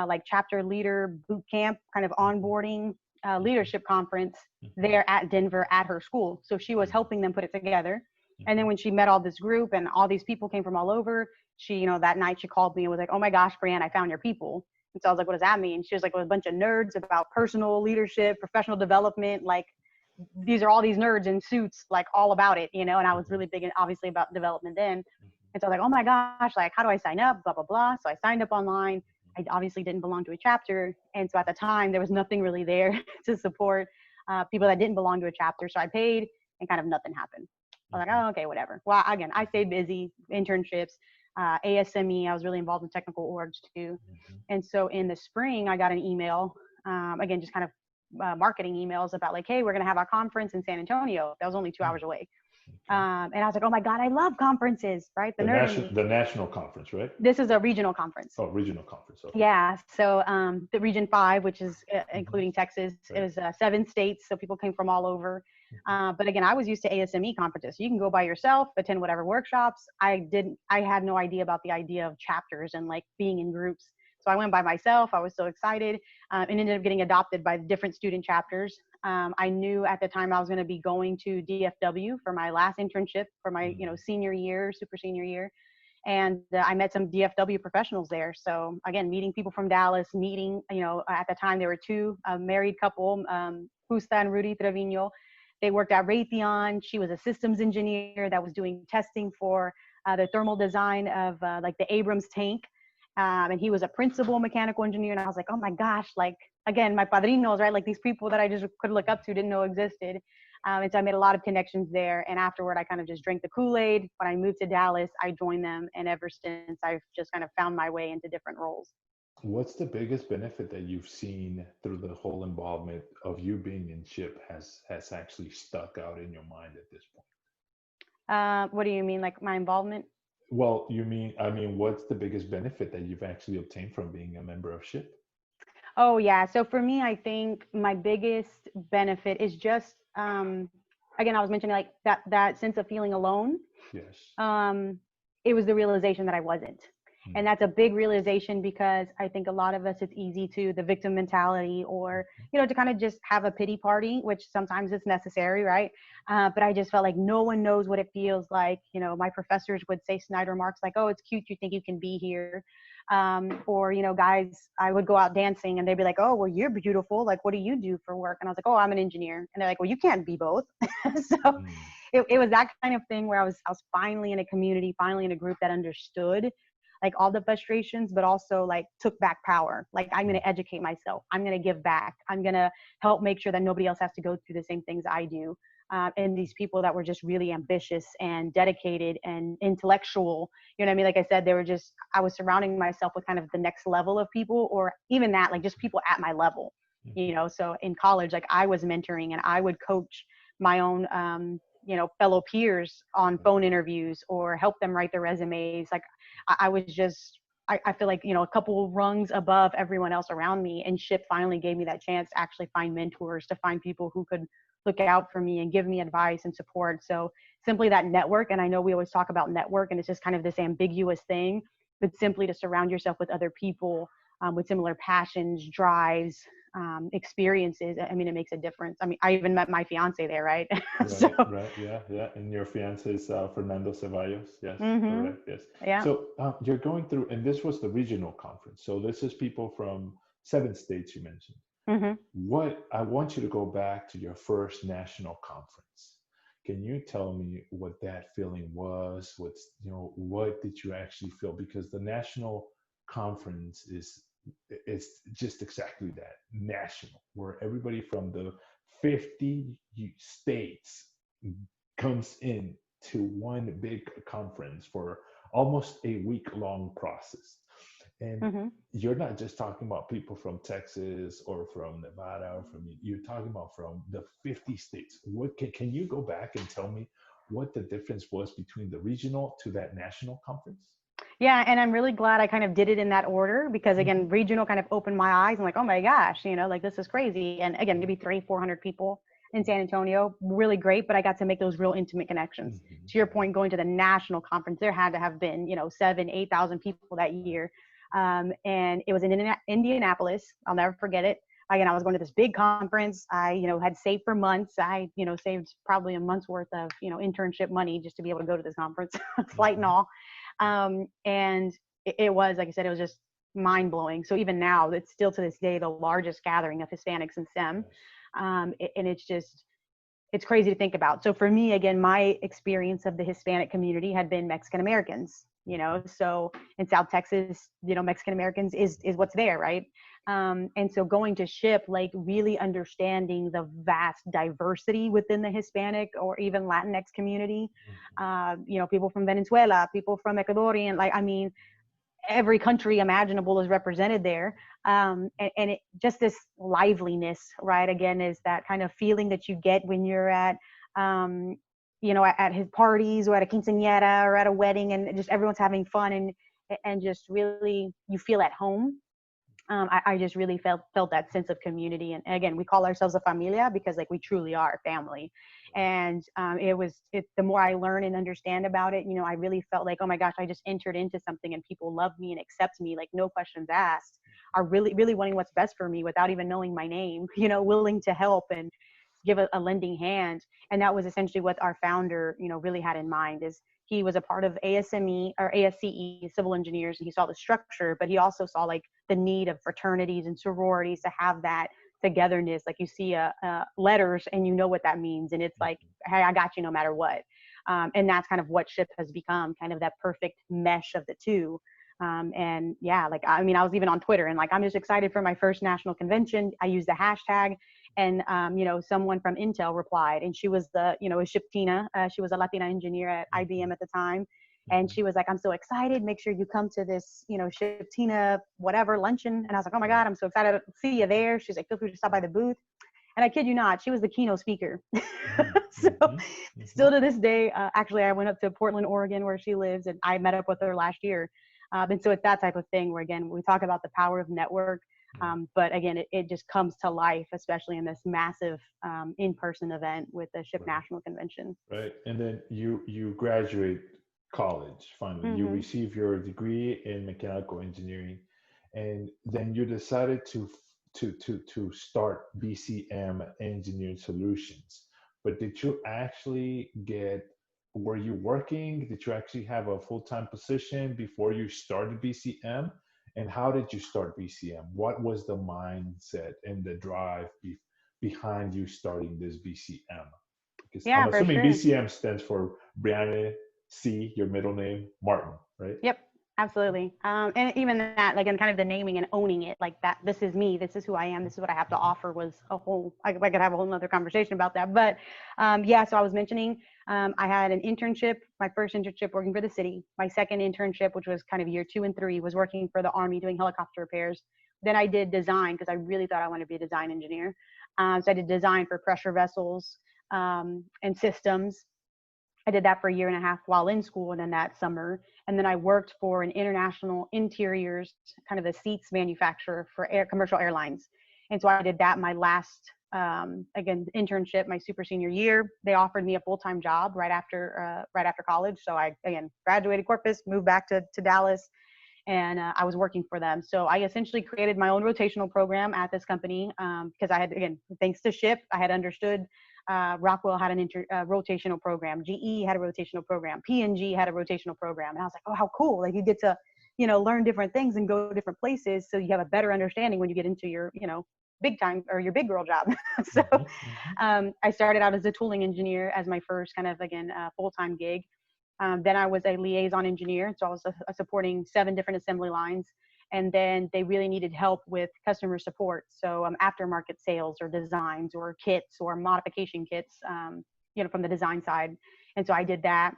like chapter leader boot camp, kind of onboarding leadership conference there at Denver at her school. So she was helping them put it together. And then when she met all this group and all these people came from all over, she, that night she called me and was like, oh my gosh, Brianne, I found your people. And so I was like, what does that mean? She was like, well, a bunch of nerds about personal leadership, professional development. Like, these are all these nerds in suits, like all about it, and I was really big and obviously about development then. And so I was like, oh my gosh, like, how do I sign up? Blah, blah, blah. So I signed up online. I obviously didn't belong to a chapter. And so at the time, there was nothing really there to support people that didn't belong to a chapter. So I paid and kind of nothing happened. I was like, oh, okay, whatever. Well, again, I stayed busy, internships, ASME. I was really involved in technical orgs too. And so in the spring, I got an email, again, just kind of marketing emails about like, hey, we're going to have our conference in San Antonio. That was only 2 hours away. And I was like, oh my God, I love conferences, right? The national conference, right? This is a regional conference. Oh, regional conference. Okay. Yeah. So the Region 5, which is including Texas, right. It was 7 states. So people came from all over. But again, I was used to ASME conferences. So you can go by yourself, attend whatever workshops. I had no idea about the idea of chapters and like being in groups. So I went by myself. I was so excited and ended up getting adopted by different student chapters. I knew at the time I was going to be going to DFW for my last internship for my, senior year, super senior year. And I met some DFW professionals there. So again, meeting people from Dallas, at the time there were 2, a married couple, Justa and Rudy Trevino. They worked at Raytheon. She was a systems engineer that was doing testing for the thermal design of like the Abrams tank. And he was a principal mechanical engineer. And I was like, oh my gosh, like, again, my padrinos, right? Like these people that I just could look up to, didn't know existed. And so I made a lot of connections there. And afterward, I kind of just drank the Kool-Aid. When I moved to Dallas, I joined them. And ever since, I've just kind of found my way into different roles. What's the biggest benefit that you've seen through the whole involvement of you being in SHIP has actually stuck out in your mind at this point? What do you mean, like my involvement? Well, I mean, what's the biggest benefit that you've actually obtained from being a member of SHIP? Oh yeah. So for me, I think my biggest benefit is just, again, I was mentioning like that sense of feeling alone. Yes. um, it was the realization that I wasn't. And Mm, that's a big realization because I think a lot of us, it's easy to the victim mentality or, to kind of just have a pity party, which sometimes it's necessary, right? But I just felt like no one knows what it feels like. My professors would say snide remarks like, oh, it's cute, you think you can be here. Or, guys, I would go out dancing and they'd be like, oh, well, you're beautiful. Like, what do you do for work? And I was like, oh, I'm an engineer. And they're like, well, you can't be both. So mm, it was that kind of thing where I was finally in a community, finally in a group that understood like all the frustrations, but also like took back power. Like, I'm going mm, to educate myself. I'm going to give back. I'm going to help make sure that nobody else has to go through the same things I do. And these people that were just really ambitious and dedicated and intellectual, you know what I mean? Like I said, I was surrounding myself with kind of the next level of people, or even that, like just people at my level, mm, so in college, like I was mentoring and I would coach my own, fellow peers on phone interviews or help them write their resumes. Like I was just, I feel like, a couple rungs above everyone else around me. And SHIP finally gave me that chance to actually find mentors, to find people who could look out for me and give me advice and support. So simply that network. And I know we always talk about network and it's just kind of this ambiguous thing, but simply to surround yourself with other people with similar passions, drives, experiences. I mean, it makes a difference. I mean, I even met my fiance there, right? So, right, right, yeah, yeah. And your fiance is Fernando Ceballos. Yes, hmm, correct. Yes. yeah. So you're going through, and this was the regional conference. So this is people from 7 states you mentioned. Hmm. What I want you to go back to your first national conference. Can you tell me what that feeling was? What did you actually feel? Because the national conference is it's just exactly that, national, where everybody from the 50 states comes in to one big conference for almost a week long process. And Hmm. you're not just talking about people from Texas or from Nevada or you're talking about from the 50 states. What can you go back and tell me what the difference was between the regional to that national conference? Yeah, and I'm really glad I kind of did it in that order because Hmm. again, regional kind of opened my eyes. I'm like, oh my gosh, like this is crazy. And again, maybe 400 people in San Antonio, really great. But I got to make those real intimate connections. To your Hmm. point, going to the national conference, there had to have been, 7,000, 8,000 people that year. And it was in Indianapolis. I'll never forget it. Again, I was going to this big conference. I, had saved for months. I, saved probably a month's worth of, internship money just to be able to go to this conference, flight and Hmm. all. And it was, like I said, it was just mind blowing. So even now, it's still to this day the largest gathering of Hispanics in STEM. Yes. And it's crazy to think about. So for me, again, my experience of the Hispanic community had been Mexican Americans, Hmm. so in South Texas, Mexican Americans is what's there, right? And so going to SHIP, like really understanding the vast diversity within the Hispanic or even Latinx community, people from Venezuela, people from Ecuadorian, like, I mean, every country imaginable is represented there. And it just this liveliness, right? Again, is that kind of feeling that you get when you're um, at his parties or at a quinceañera or at a wedding, and just everyone's having fun and just really you feel at home. I just really felt that sense of community. And again, we call ourselves a familia because like we truly are family. And the more I learn and understand about it, I really felt like, oh my gosh, I just entered into something and people love me and accept me, like no questions asked, are really, really wanting what's best for me without even knowing my name, willing to help and give a lending hand. And that was essentially what our founder, really had in mind. Is he was a part of ASME or ASCE, civil engineers, and he saw the structure, but he also saw like the need of fraternities and sororities to have that togetherness. Like you see letters and you know what that means. And it's like, hey, I got you no matter what. And that's kind of what SHIP has become, kind of that perfect mesh of the two. And yeah, like, I mean, I was even on Twitter and like, I'm just excited for my first national convention. I used the hashtag and, someone from Intel replied and she was SHIP Tina. She was a Latina engineer at IBM at the time. And she was like, I'm so excited. Make sure you come to this, SHIP Tina, whatever luncheon. And I was like, oh my God, I'm so excited to see you there. She's like, feel free to stop by the booth. And I kid you not, she was the keynote speaker. So still to this day, actually, I went up to Portland, Oregon, where she lives, and I met up with her last year. And so it's that type of thing where, again, we talk about the power of network. But again, it just comes to life, especially in this massive in-person event with the SHIP Right. National Convention. Right. And then you graduate college finally. You Hmm. receive your degree in mechanical engineering, and then you decided to start BCM Engineered Solutions. But did you actually get, were you working? Did you actually have a full-time position before you started BCM? And how did you start BCM? What was the mindset and the drive behind you starting this BCM? Because I'm Yeah, for assuming sure. BCM stands for Brianne C, your middle name, Martin, right? Yep, absolutely. And even that, like, and kind of the naming and owning it, like that, this is me, this is who I am, this is what I have to Mhm. offer was a whole, I could have a whole nother conversation about that. But yeah, so I was mentioning, I had an internship, my first internship working for the city. My second internship, which was kind of year 2 and 3, was working for the Army doing helicopter repairs. Then I did design because I really thought I wanted to be a design engineer. So I did design for pressure vessels and systems. I did that for a year and a half while in school and then that summer. And then I worked for an international interiors, kind of a seats manufacturer for commercial airlines. And so I did that my last, again, internship, my super senior year. They offered me a full-time job right after college. So I, again, graduated Corpus, moved back to Dallas, and I was working for them. So I essentially created my own rotational program at this company because I had, again, thanks to SHIP, I had understood Rockwell had an rotational program. GE had a rotational program. P&G had a rotational program. And I was like, oh, how cool. Like you get to, learn different things and go to different places. So you have a better understanding when you get into your, big time or your big girl job. So Mhm, mhm. I started out as a tooling engineer as my first kind of, again, full-time gig. Then I was a liaison engineer. So I was supporting 7 different assembly lines. And then they really needed help with customer support. So aftermarket sales or designs or kits or modification kits, from the design side. And so I did that.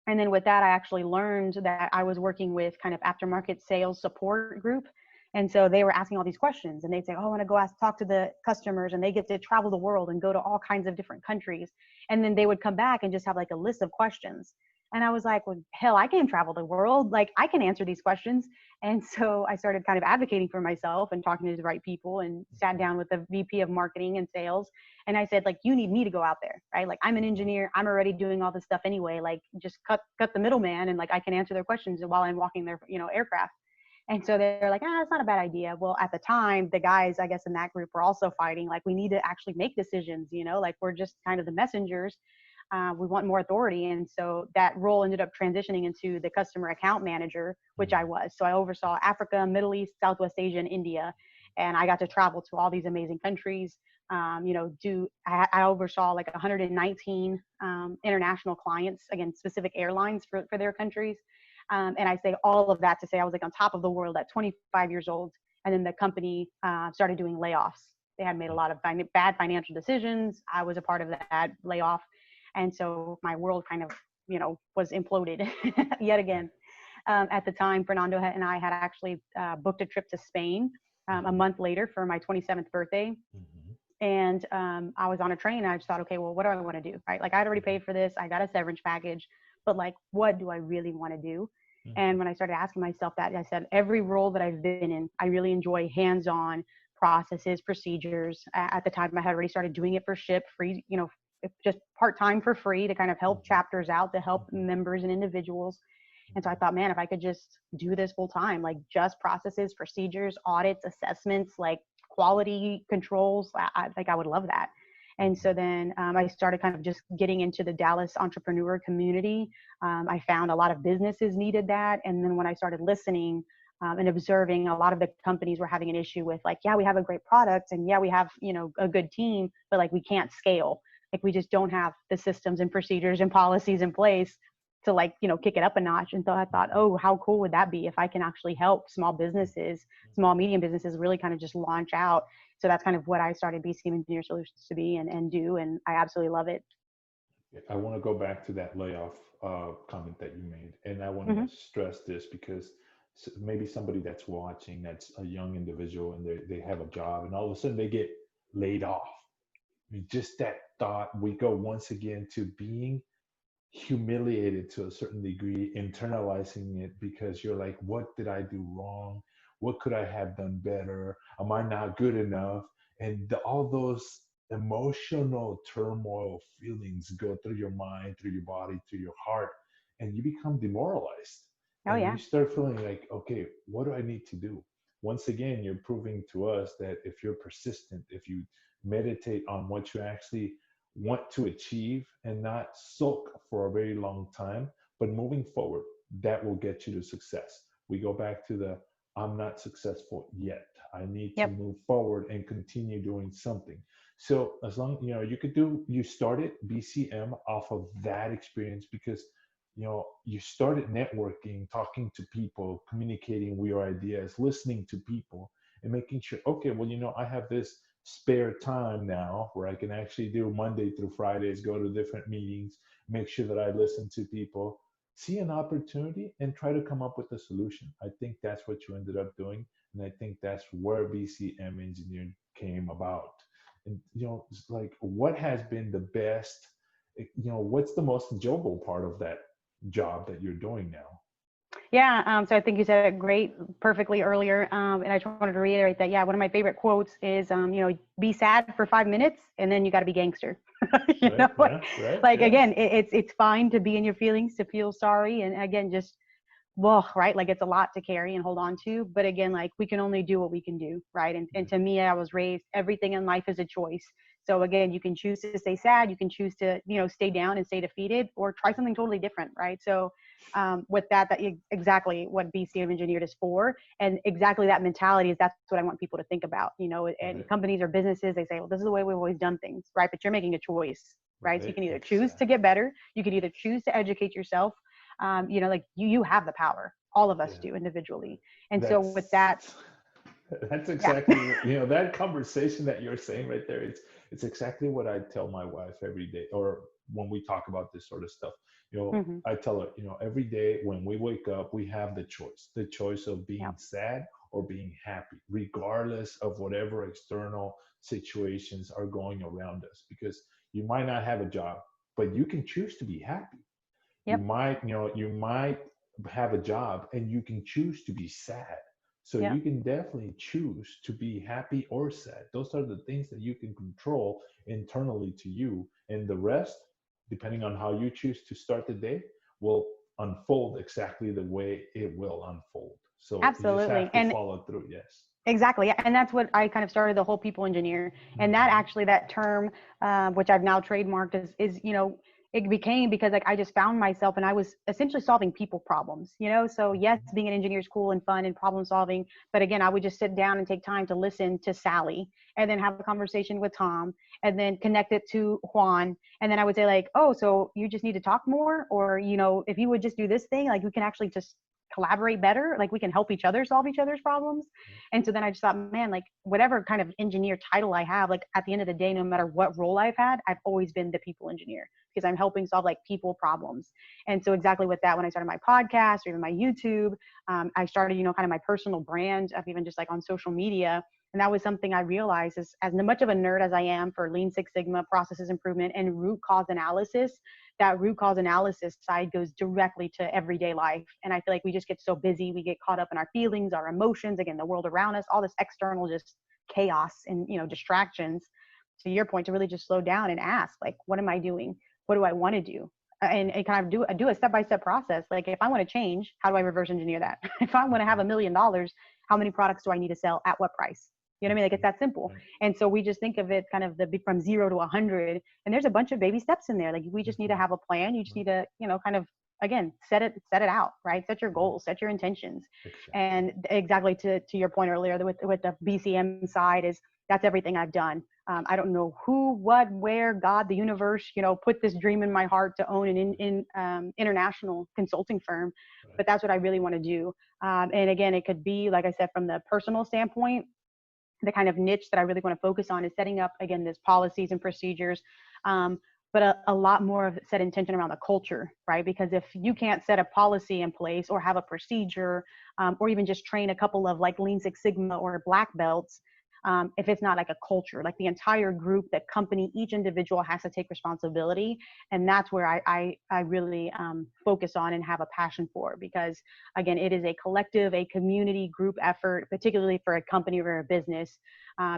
And then with that, I actually learned that I was working with kind of aftermarket sales support group. And so they were asking all these questions and they'd say, oh, I want to go talk to the customers, and they get to travel the world and go to all kinds of different countries. And then they would come back and just have like a list of questions. And I was like, well, hell, I can travel the world. Like I can answer these questions. And so I started kind of advocating for myself and talking to the right people, and sat down with the VP of marketing and sales. And I said, like, you need me to go out there, right? Like I'm an engineer. I'm already doing all this stuff anyway. Like just cut the middleman, and like I can answer their questions while I'm walking their, aircraft. And so they're like, it's not a bad idea. Well, at the time, the guys, I guess, in that group were also fighting. Like, we need to actually make decisions, like we're just kind of the messengers. We want more authority. And so that role ended up transitioning into the customer account manager, which I was. So I oversaw Africa, Middle East, Southwest Asia, and India. And I got to travel to all these amazing countries. I oversaw like 119 international clients, again, specific airlines for their countries. And I say all of that to say I was like on top of the world at 25 years old. And then the company started doing layoffs. They had made a lot of bad financial decisions. I was a part of that layoff. And so my world kind of, was imploded yet again. At the time, Fernando and I had actually booked a trip to Spain a month later for my 27th birthday. Mhm. And I was on a train. And I just thought, okay, well, what do I want to do? Right? Like I'd already paid for this. I got a severance package, but like, what do I really want to do? And Mhm. when I started asking myself that, I said, every role that I've been in, I really enjoy hands-on processes, procedures. At the time, I had already started doing it for SHIP, free, just part-time for free to kind of help Mhm. chapters out, to help Mhm. members and individuals. And so I thought, man, if I could just do this full time, like just processes, procedures, audits, assessments, like quality controls, I would love that. And so Mhm. then I started kind of just getting into the Dallas entrepreneur community. I found a lot of businesses needed that. And then when I started listening and observing, a lot of the companies were having an issue with like, yeah, we have a great product, and yeah, we have, a good team, but like we can't scale. Like we just don't have the systems and procedures and policies in place to like, kick it up a notch. And so I thought, oh, how cool would that be if I can actually help small businesses, small, medium businesses really kind of just launch out. So that's kind of what I started BCM Engineered Solutions to be and do. And I absolutely love it. I want to go back to that layoff comment that you made, and I want Mm-hmm. to stress this because maybe somebody that's watching, that's a young individual, and they have a job, and all of a sudden they get laid off. Just that thought, we go once again to being humiliated to a certain degree, internalizing it because you're like, what did I do wrong? what could I have done better? Am I not good enough? And all those emotional turmoil feelings go through your mind, through your body, through your heart, and you become demoralized. Oh And yeah. you start feeling like, okay, what do I need to do? Once again, you're proving to us that if you're persistent, if you meditate on what you actually want to achieve and not sulk for a very long time, but moving forward, that will get you to success. We go back to the I'm not successful yet. I need to Yep. move forward and continue doing something. So as long, you started BCM off of that experience because you started networking, talking to people, communicating your ideas, listening to people, and making sure, okay, well, I have this spare time now where I can actually do Monday through Fridays, go to different meetings, make sure that I listen to people, see an opportunity, and try to come up with a solution. I think that's what you ended up doing. And I think that's where BCM Engineered came about. And, it's like, what has been the best, what's the most enjoyable part of that job that you're doing now? Yeah, so I think you said it great, perfectly earlier, and I just wanted to reiterate that. Yeah, one of my favorite quotes is, be sad for 5 minutes, and then you got to be gangster. you Right? know, like, Yeah. Right. like Yes. again, it's fine to be in your feelings, to feel sorry, and again, just well, right, like it's a lot to carry and hold on to. But again, like we can only do what we can do, right? And to me, I was raised, everything in life is a choice. So again, you can choose to stay sad, you can choose to, stay down and stay defeated, or try something totally different, right? So with that exactly what BCM Engineered is for, and exactly that mentality is, that's what I want people to think about. And Right. companies or businesses, they say, well, this is the way we've always done things, right? But you're making a choice, right? So you Right. can either choose to Exactly. get better, you can either choose to educate yourself. Like you have the power. All of us Yeah. do individually. And so with That's that, that's yeah. exactly that conversation that you're saying right there. It's exactly what I tell my wife every day, or when we talk about this sort of stuff. hmm I tell her, every day when we wake up, we have the choice of Yeah. being sad or being happy, regardless of whatever external situations are going around us. Because you might not have a job, but you can choose to be happy. You Yep. might you might have a job and you can choose to be sad, so Yep. you can definitely choose to be happy or sad. Those are the things that you can control internally to you, and the rest, depending on how you choose to start the day, will unfold exactly the way it will unfold. So you just Absolutely. have to And follow through. Yes. exactly. Yeah. And that's what I kind of started the whole people engineer. And that Hmm. actually, that term, which I've now trademarked is, it became because like I just found myself and I was essentially solving people problems, So yes, being an engineer is cool and fun and problem solving. But again, I would just sit down and take time to listen to Sally and then have a conversation with Tom and then connect it to Juan. And then I would say like, oh, so you just need to talk more, or, if you would just do this thing, like we can actually just collaborate better, like we can help each other solve each other's problems. And so then I just thought, man, like whatever kind of engineer title I have, like at the end of the day, no matter what role I've had, I've always been the people engineer because I'm helping solve like people problems. And so exactly with that, when I started my podcast or even my YouTube, I started, kind of my personal brand of even just like on social media. And that was something I realized is, as much of a nerd as I am for Lean Six Sigma, processes improvement, and root cause analysis, that root cause analysis side goes directly to everyday life. And I feel like we just get so busy, we get caught up in our feelings, our emotions, again, the world around us, all this external just chaos and, distractions. To your point, to really just slow down and ask, like, what am I doing? What do I want to do? And kind of do a step-by-step process. Like if I want to change, how do I reverse engineer that? If I want to have $1 million, how many products do I need to sell at what price? You know what I mean? Like it's that simple. Right. And so we just think of it kind of from 0 to 100. And there's a bunch of baby steps in there. Like we just need to have a plan. You just need to, kind of, again, set it out, right? Set your goals, set your intentions. Exactly. And exactly to your point earlier with the BCM side is that's everything I've done. I don't know who, what, where, God, the universe, put this dream in my heart to own an international consulting firm, Right. but that's what I really want to do. And again, it could be, like I said, from the personal standpoint, the kind of niche that I really want to focus on is setting up, again, this policies and procedures, but a lot more of set intention around the culture, right? Because if you can't set a policy in place or have a procedure, or even just train a couple of like Lean Six Sigma or black belts, if it's not like a culture, like the entire group, the company, each individual has to take responsibility. And that's where I really focus on and have a passion for, because again, it is a collective, a community group effort, particularly for a company or a business.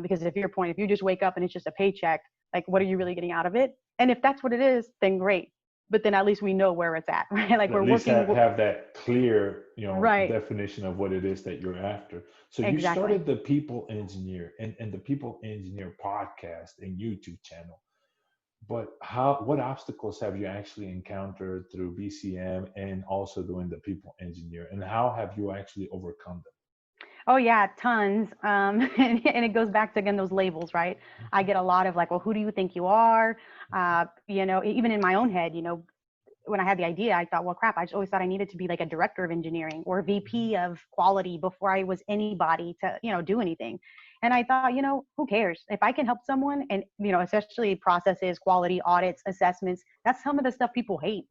Because if your point, if you just wake up and it's just a paycheck, like what are you really getting out of it? And if that's what it is, then great. But then at least we know where it's at, right? Like At we're least working. have that clear, Right. definition of what it is that you're after. So you Exactly. started the People Engineer and the People Engineer podcast and YouTube channel. But what obstacles have you actually encountered through BCM and also doing the People Engineer, and how have you actually overcome Oh yeah, tons. And it goes back to, again, those labels, right? I get a lot of like, well, who do you think you are? Even in my own head, when I had the idea, I thought, well, crap, I just always thought I needed to be like a director of engineering or VP of quality before I was anybody to, do anything. And I thought, who cares? If I can help someone, and, especially processes, quality audits, assessments, that's some of the stuff people hate,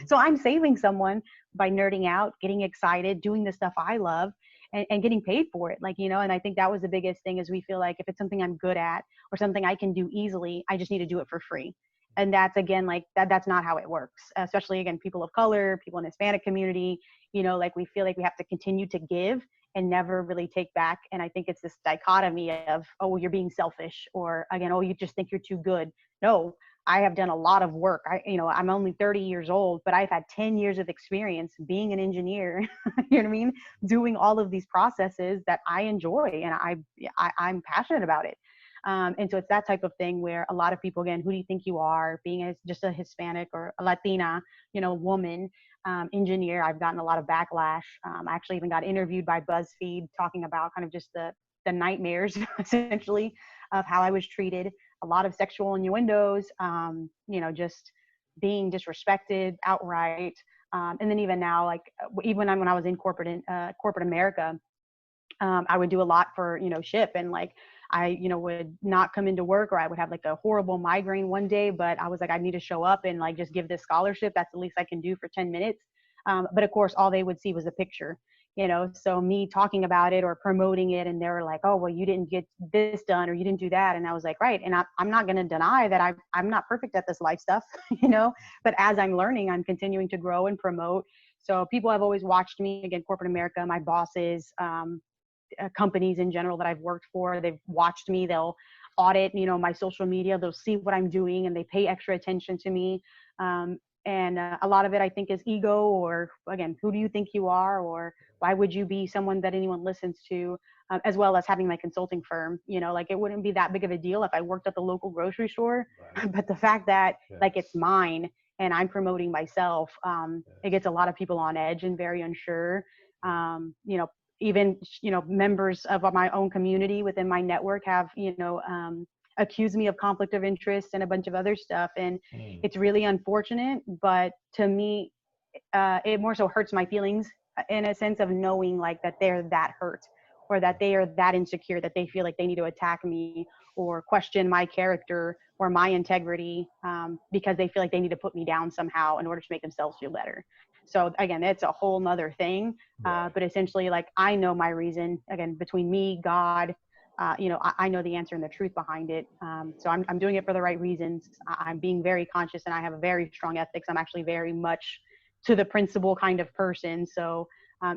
So I'm saving someone by nerding out, getting excited, doing the stuff I love, and getting paid for it. And I think that was the biggest thing, is we feel like if it's something I'm good at or something I can do easily, I just need to do it for free. And that's, again, like that's not how it works, especially, again, people of color, people in the Hispanic community, like we feel like we have to continue to give and never really take back. And I think it's this dichotomy of, oh, you're being selfish, or again, oh, you just think you're too good. No, I have done a lot of work. I'm only 30 years old, but I've had 10 years of experience being an engineer, you know what I mean? Doing all of these processes that I enjoy, and I'm passionate about it. And so it's that type of thing where a lot of people, again, who do you think you are? Being just a Hispanic or a Latina, woman, engineer, I've gotten a lot of backlash. I actually even got interviewed by BuzzFeed talking about kind of just the nightmares, essentially, of how I was treated. A lot of sexual innuendos, just being disrespected outright. And then even now, like even when I was in corporate America, I would do a lot for, SHIP, and like I, would not come into work, or I would have like a horrible migraine one day, but I was like, I need to show up and like just give this scholarship. That's the least I can do for 10 minutes. But of course, all they would see was a picture, so me talking about it or promoting it, and they were like, oh, well, you didn't get this done or you didn't do that. And I was like, right. And I'm not going to deny that I'm not perfect at this life stuff, but as I'm learning, I'm continuing to grow and promote. So people have always watched me, again, corporate America, my bosses, companies in general that I've worked for, they've watched me. They'll audit, my social media. They'll see what I'm doing, and they pay extra attention to me. And a lot of it, I think, is ego, or again, who do you think you are, or why would you be someone that anyone listens to? As well as having my consulting firm, like it wouldn't be that big of a deal if I worked at the local grocery store, Right. but the fact that like Yes. it's mine and I'm promoting myself, it Yes. gets a lot of people on edge and very unsure. Even members of my own community within my network have accused me of conflict of interest and a bunch of other stuff, and Mm. it's really unfortunate. But to me, it more so hurts my feelings, in a sense of knowing like that they're that hurt, or that they are that insecure, that they feel like they need to attack me or question my character or my integrity, because they feel like they need to put me down somehow in order to make themselves feel better. So again, it's a whole nother thing. Right. But essentially, like, I know my reason, again, between me, God, I know the answer and the truth behind it. So I'm doing it for the right reasons. I'm being very conscious, and I have a very strong ethics. I'm actually very much to the principle kind of person. So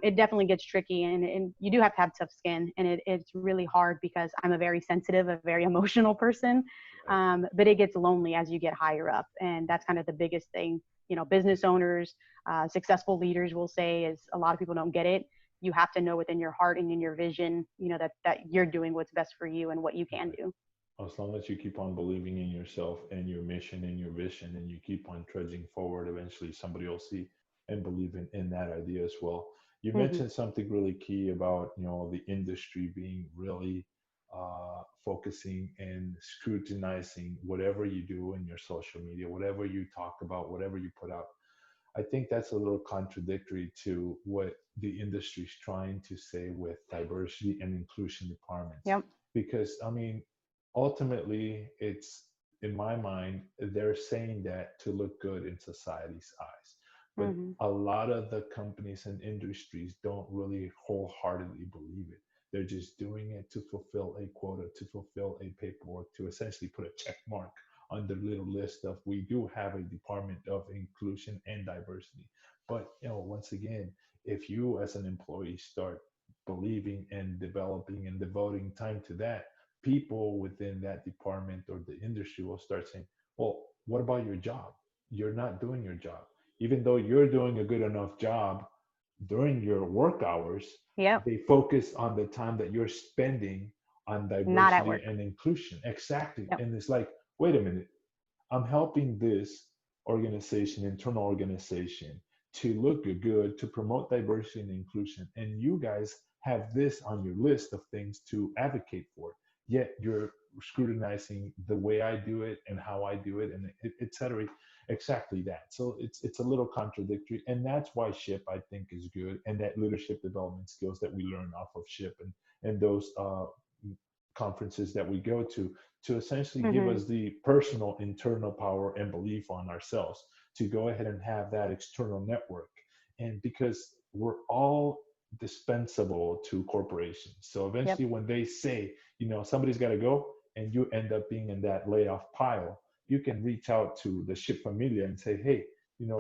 it definitely gets tricky, and you do have to have tough skin, and it's really hard because I'm a very sensitive, a very emotional person. But it gets lonely as you get higher up. And that's kind of the biggest thing, business owners, successful leaders will say, is a lot of people don't get it. You have to know within your heart and in your vision, that you're doing what's best for you and what you can Right. do. As long as you keep on believing in yourself and your mission and your vision, and you keep on trudging forward, eventually somebody will see and believe in that idea as well. You Hmm. mentioned something really key about, the industry being really focusing and scrutinizing whatever you do in your social media, whatever you talk about, whatever you put out. I think that's a little contradictory to what the industry is trying to say with diversity and inclusion departments. Yep. Because, I mean, ultimately, it's, in my mind, they're saying that to look good in society's eyes. But Hmm. a lot of the companies and industries don't really wholeheartedly believe it. They're just doing it to fulfill a quota, to fulfill a paperwork, to essentially put a check mark on the little list of we do have a department of inclusion and diversity. But once again, if you as an employee start believing and developing and devoting time to that, people within that department or the industry will start saying, well, what about your job? You're not doing your job. Even though you're doing a good enough job during your work hours, Yep. they focus on the time that you're spending on Not at diversity work. and inclusion. Exactly. Yep. And it's like, wait a minute, I'm helping this organization, internal organization, to look good, to promote diversity and inclusion. And you guys have this on your list of things to advocate for. Yet you're scrutinizing the way I do it and how I do it, and et cetera. Exactly that. So it's a little contradictory, and that's why SHIP I think is good, and that leadership development skills that we learn off of SHIP and those conferences that we go to essentially give Hmm. us the personal internal power and belief on ourselves to go ahead and have that external network. And because we're all dispensable to corporations, so Yep. eventually when they say, somebody's got to go, and you end up being in that layoff pile, you can reach out to the ship familia and say, hey,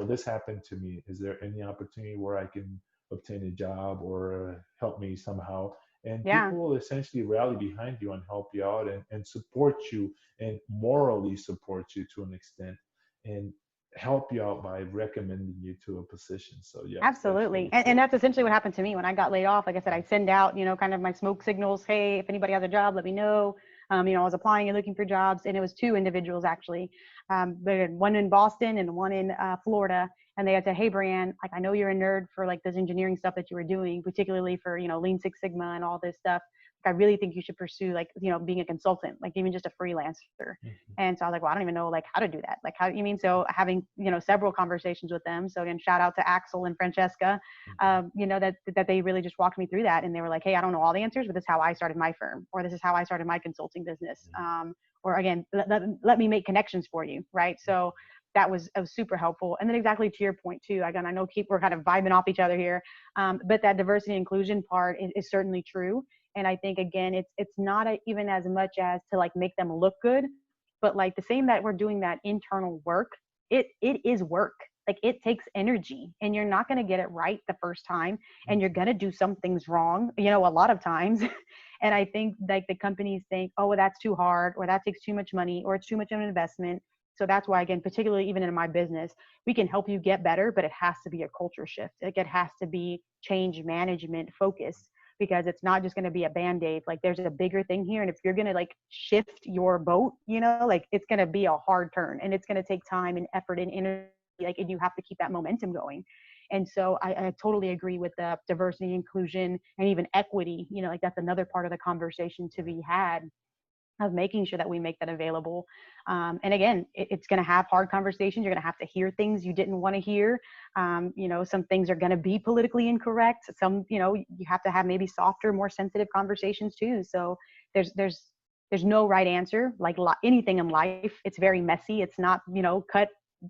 this happened to me, is there any opportunity where I can obtain a job or help me somehow? And Yeah. people will essentially rally behind you and help you out and support you and morally support you to an extent and help you out by recommending you to a position. So yes, that's Absolutely. really And cool. that's essentially what happened to me when I got laid off. Like I said, I send out, kind of my smoke signals. Hey, if anybody has a job, let me know. I was applying and looking for jobs, and it was two individuals actually. One in Boston and one in Florida. And they had said, hey, Brianne, like, I know you're a nerd for like this engineering stuff that you were doing, particularly for, Lean Six Sigma and all this stuff. Like, I really think you should pursue like, being a consultant, like even just a freelancer. Mhm. And so I was like, well, I don't even know like how to do that. Like, how you mean? So having, several conversations with them. So again, shout out to Axel and Francesca, Mhm. that they really just walked me through that. And they were like, hey, I don't know all the answers, but this is how I started my firm, or this is how I started my consulting business. Or again, let me make connections for you. Right. So that was super helpful. And then exactly to your point too, again, I know we're kind of vibing off each other here. But that diversity and inclusion part is certainly true. And I think, again, it's not even as much as to like make them look good, but like the same that we're doing that internal work, it is work. Like, it takes energy, and you're not going to get it right the first time, and you're Mhm. going to do some things wrong, a lot of times. And I think like the companies think, oh, well, that's too hard, or that takes too much money, or it's too much of an investment. So that's why, again, particularly even in my business, we can help you get better, but it has to be a culture shift. Like, it has to be change management focused, because it's not just going to be a band-aid. Like, there's a bigger thing here. And if you're going to like shift your boat, like, it's going to be a hard turn, and it's going to take time and effort and energy. Like, and you have to keep that momentum going. And so I totally agree with the diversity, inclusion, and even equity. Like, that's another part of the conversation to be had, of making sure that we make that available. And again, it's going to have hard conversations. You're going to have to hear things you didn't want to hear. Some things are going to be politically incorrect. Some, you have to have maybe softer, more sensitive conversations too. So there's no right answer. Like anything in life, it's very messy. It's not,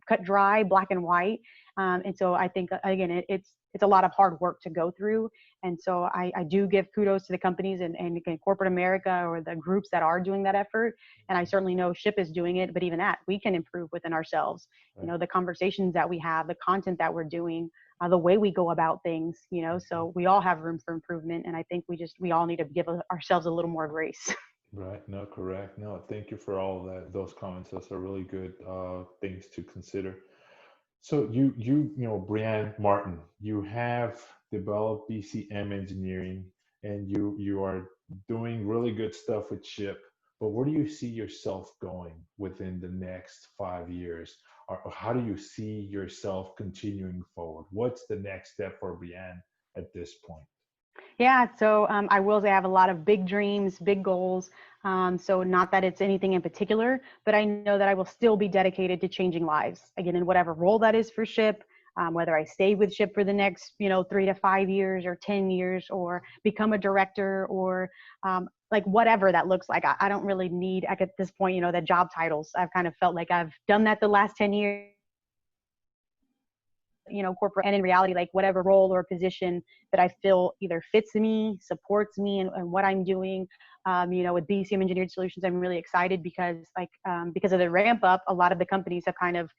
cut dry, black and white. And so I think, again, it's a lot of hard work to go through. And so I do give kudos to the companies and again, corporate America, or the groups that are doing that effort. And I certainly know SHIP is doing it, but even that, we can improve within ourselves. Right. The conversations that we have, the content that we're doing, the way we go about things, so we all have room for improvement. And I think we all need to give ourselves a little more grace. Right. No, correct. No, thank you for all that. Those comments. Those are really good things to consider. So Brianne Martin, you have developed BCM engineering, and you are doing really good stuff with SHIP. But where do you see yourself going within the next 5 years? Or how do you see yourself continuing forward? What's the next step for Brianne at this point? Yeah, so I will say I have a lot of big dreams, big goals. So not that it's anything in particular, but I know that I will still be dedicated to changing lives, again, in whatever role that is for SHIP, whether I stay with SHIP for the next, 3 to 5 years or 10 years, or become a director, or like whatever that looks like. I don't really need, like at this point, the job titles. I've kind of felt like I've done that the last 10 years. corporate, and in reality, like whatever role or position that I feel either fits me, supports me and what I'm doing. With BCM Engineered Solutions, I'm really excited because because of the ramp up, a lot of the companies have kind of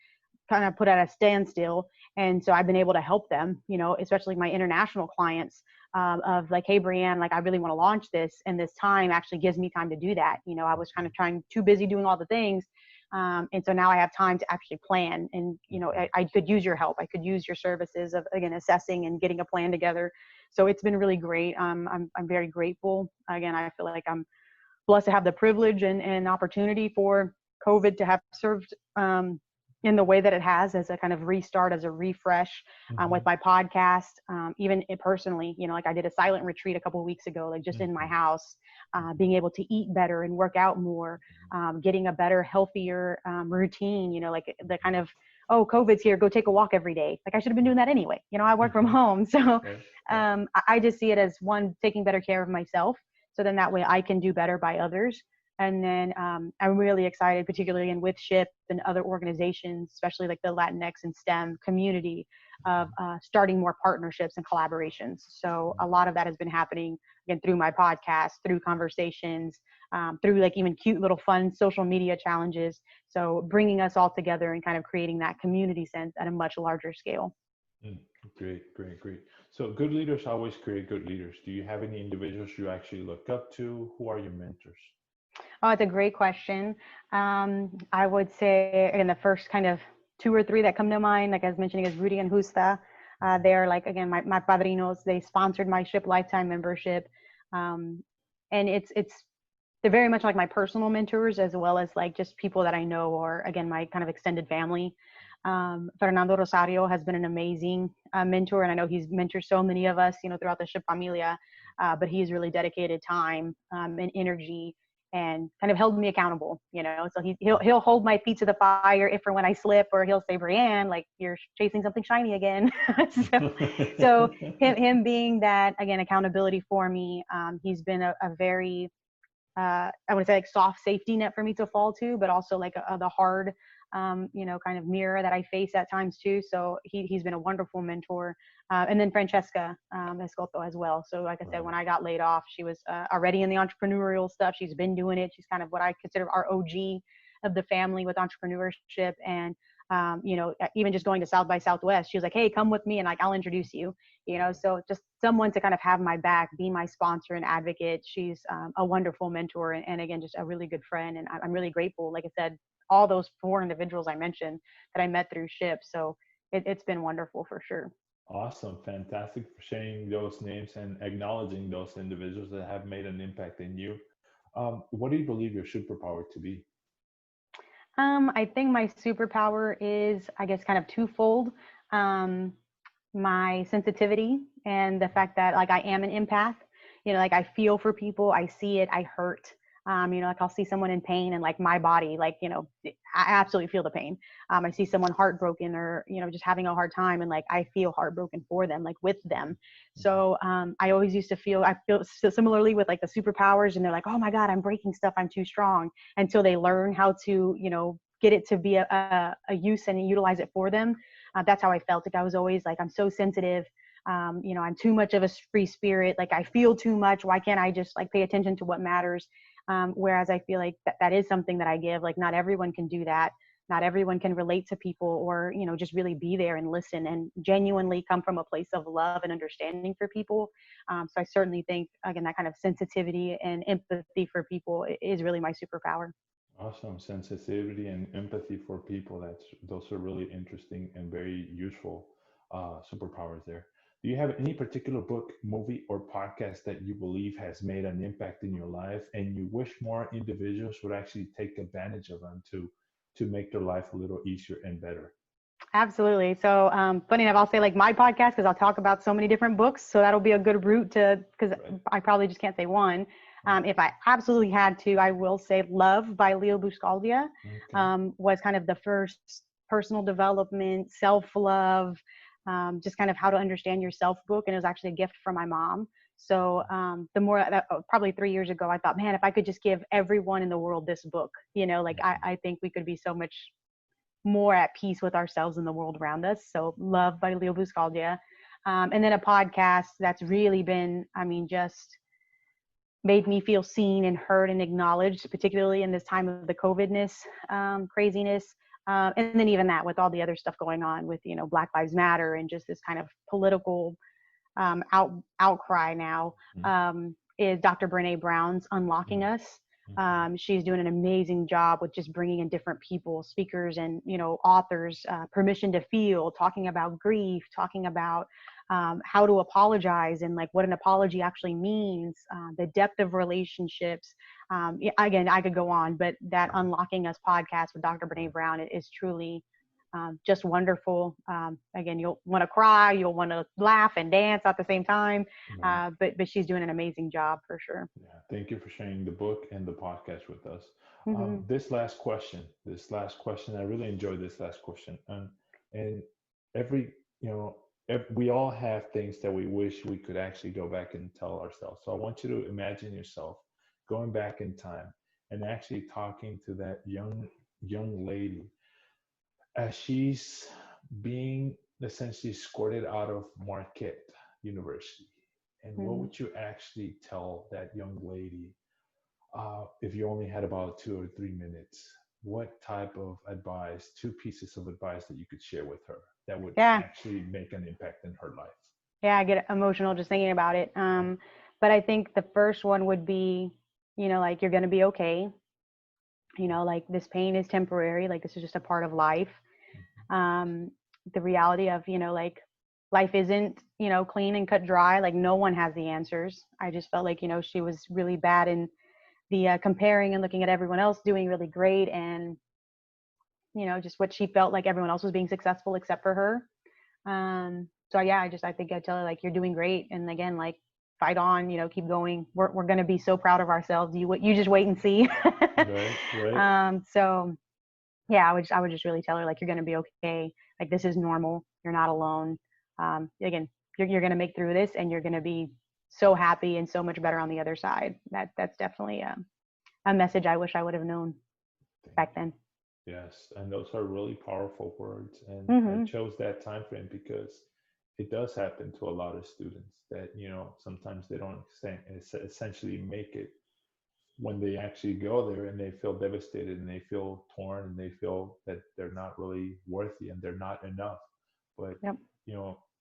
put at a standstill. And so I've been able to help them, especially my international clients, of like, hey, Brianne, like I really want to launch this. And this time actually gives me time to do that. I was kind of too busy doing all the things. And so now I have time to actually plan. And, I could use your help. I could use your services of, again, assessing and getting a plan together. So it's been really great. I'm very grateful. Again, I feel like I'm blessed to have the privilege and opportunity for COVID to have served in the way that it has, as a kind of restart, as a refresh, with my podcast, even personally, like I did a silent retreat a couple of weeks ago, like just in my house, being able to eat better and work out more, getting a better, healthier routine, like the kind of, oh, COVID's here, go take a walk every day. Like I should have been doing that anyway. I work from home. So I just see it as one, taking better care of myself. So then that way I can do better by others. And then I'm really excited, particularly with SHIP and other organizations, especially like the Latinx and STEM community, of starting more partnerships and collaborations. So a lot of that has been happening, again, through my podcast, through conversations, through like even cute little fun social media challenges. So bringing us all together and kind of creating that community sense at a much larger scale. Great. So good leaders always create good leaders. Do you have any individuals you actually look up to? Who are your mentors? Oh, it's a great question. I would say, again, the first kind of two or three that come to mind, like I was mentioning, is Rudy and Justa. They're like, again, my padrinos. They sponsored my SHIP lifetime membership. And they're very much like my personal mentors, as well as like just people that I know, or again, my kind of extended family. Fernando Rosario has been an amazing mentor, and I know he's mentored so many of us, throughout the SHIP familia, but he's really dedicated time and energy and kind of held me accountable, so he'll hold my feet to the fire if or when I slip, or he'll say, Brianne, like you're chasing something shiny again. so him being that, again, accountability for me. He's been a very, I would say, like soft safety net for me to fall to, but also like the hard, kind of mirror that I face at times too. So he's been a wonderful mentor. And then Francesca Escoto as well. So like I said, when I got laid off, she was already in the entrepreneurial stuff. She's been doing it. She's kind of what I consider our OG of the family with entrepreneurship. And, even just going to South by Southwest, she was like, hey, come with me and like, I'll introduce you, so just someone to kind of have my back, be my sponsor and advocate. She's a wonderful mentor, and again, just a really good friend. And I'm really grateful, like I said, all those 4 individuals I mentioned that I met through SHIP. So it's been wonderful for sure. Awesome. Fantastic for sharing those names and acknowledging those individuals that have made an impact in you. What do you believe your superpower to be? I think my superpower is, I guess, kind of twofold. My sensitivity and the fact that like I am an empath, like I feel for people, I see it, I hurt. Like I'll see someone in pain and like my body, like, I absolutely feel the pain. I see someone heartbroken or, just having a hard time, and like I feel heartbroken for them, like with them. So I always used to feel similarly with like the superpowers, and they're like, oh my God, I'm breaking stuff, I'm too strong, until they learn how to, get it to be a use and utilize it for them. That's how I felt. Like I was always like, I'm so sensitive. I'm too much of a free spirit. Like I feel too much. Why can't I just like pay attention to what matters? Whereas I feel like that is something that I give. Like not everyone can do that. Not everyone can relate to people, or, just really be there and listen and genuinely come from a place of love and understanding for people. So I certainly think, again, that kind of sensitivity and empathy for people is really my superpower. Awesome. Sensitivity and empathy for people. Those are really interesting and very useful superpowers there. Do you have any particular book, movie, or podcast that you believe has made an impact in your life and you wish more individuals would actually take advantage of them to make their life a little easier and better? Absolutely. So funny enough, I'll say like my podcast, because I'll talk about so many different books. So that'll be a good route because I probably just can't say one. If I absolutely had to, I will say Love by Leo Buscaglia was kind of the first personal development, self-love, just kind of how to understand yourself book. And it was actually a gift from my mom. So probably 3 years ago, I thought, man, if I could just give everyone in the world this book, I think we could be so much more at peace with ourselves and the world around us. So Love by Leo Buscaglia. And then a podcast that's really been, I mean, just made me feel seen and heard and acknowledged, particularly in this time of the COVIDness craziness. And then even that with all the other stuff going on with, Black Lives Matter and just this kind of political outcry now, is Dr. Brene Brown's Unlocking Us. She's doing an amazing job with just bringing in different people, speakers and, authors, permission to feel, talking about grief, talking about how to apologize and like what an apology actually means, the depth of relationships. Again, I could go on, but that Unlocking Us podcast with Dr. Brene Brown is truly just wonderful. Again, you'll want to cry, you'll want to laugh and dance at the same time. But she's doing an amazing job for sure. Yeah, thank you for sharing the book and the podcast with us. Mm-hmm. This last question, I really enjoyed this last question. And we all have things that we wish we could actually go back and tell ourselves. So I want you to imagine yourself going back in time and actually talking to that young lady as she's being essentially escorted out of Marquette University. And what would you actually tell that young lady if you only had about 2 or 3 minutes? What type of advice, 2 pieces of advice that you could share with her that would actually make an impact in her life? Yeah, I get emotional just thinking about it. But I think the first one would be, like, you're going to be okay. Like, this pain is temporary. Like, this is just a part of life. The reality of, like, life isn't, clean and cut dry. Like, no one has the answers. I just felt like, she was really bad in the comparing and looking at everyone else doing really great. And, just what she felt like everyone else was being successful except for her. So yeah, I think I'd tell her, like, you're doing great. And again, like, fight on, keep going. We're going to be so proud of ourselves. You just wait and see. Right. So yeah, I would just really tell her, like, you're going to be okay. Like, this is normal. You're not alone. Again, you're going to make through this, and you're going to be so happy and so much better on the other side. That's definitely a message I wish I would have known back then. Yes, and those are really powerful words. And I chose that time frame because it does happen to a lot of students that, sometimes they don't essentially make it when they actually go there, and they feel devastated and they feel torn and they feel that they're not really worthy and they're not enough. But,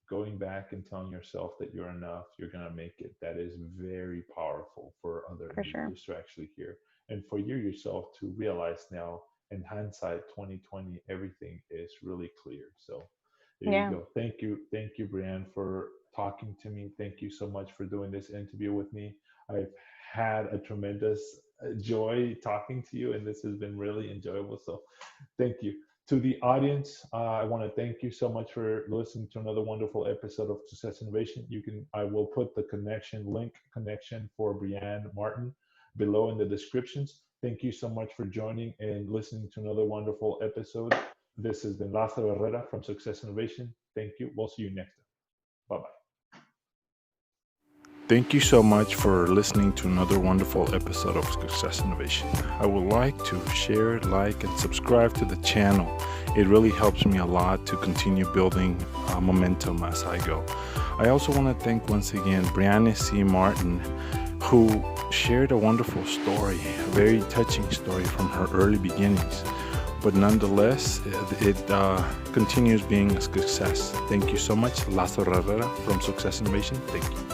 going back and telling yourself that you're enough, you're going to make it, that is very powerful for other individuals to actually hear. And for you yourself to realize now, in hindsight, 2020, everything is really clear. So there you go. Thank you, Brianne, for talking to me. Thank you so much for doing this interview with me. I've had a tremendous joy talking to you, and this has been really enjoyable. So thank you. To the audience, I want to thank you so much for listening to another wonderful episode of Success Innovation. I will put the link connection for Brianne Martin below in the descriptions. Thank you so much for joining and listening to another wonderful episode. This has been Lázaro Herrera from Success Innovation. Thank you. We'll see you next time. Bye-bye. Thank you so much for listening to another wonderful episode of Success Innovation. I would like to share, like, and subscribe to the channel. It really helps me a lot to continue building momentum as I go. I also want to thank once again Brianne C. Martin, who shared a wonderful story, a very touching story from her early beginnings. But nonetheless, it continues being a success. Thank you so much. Lázaro Herrera from Success Innovation. Thank you.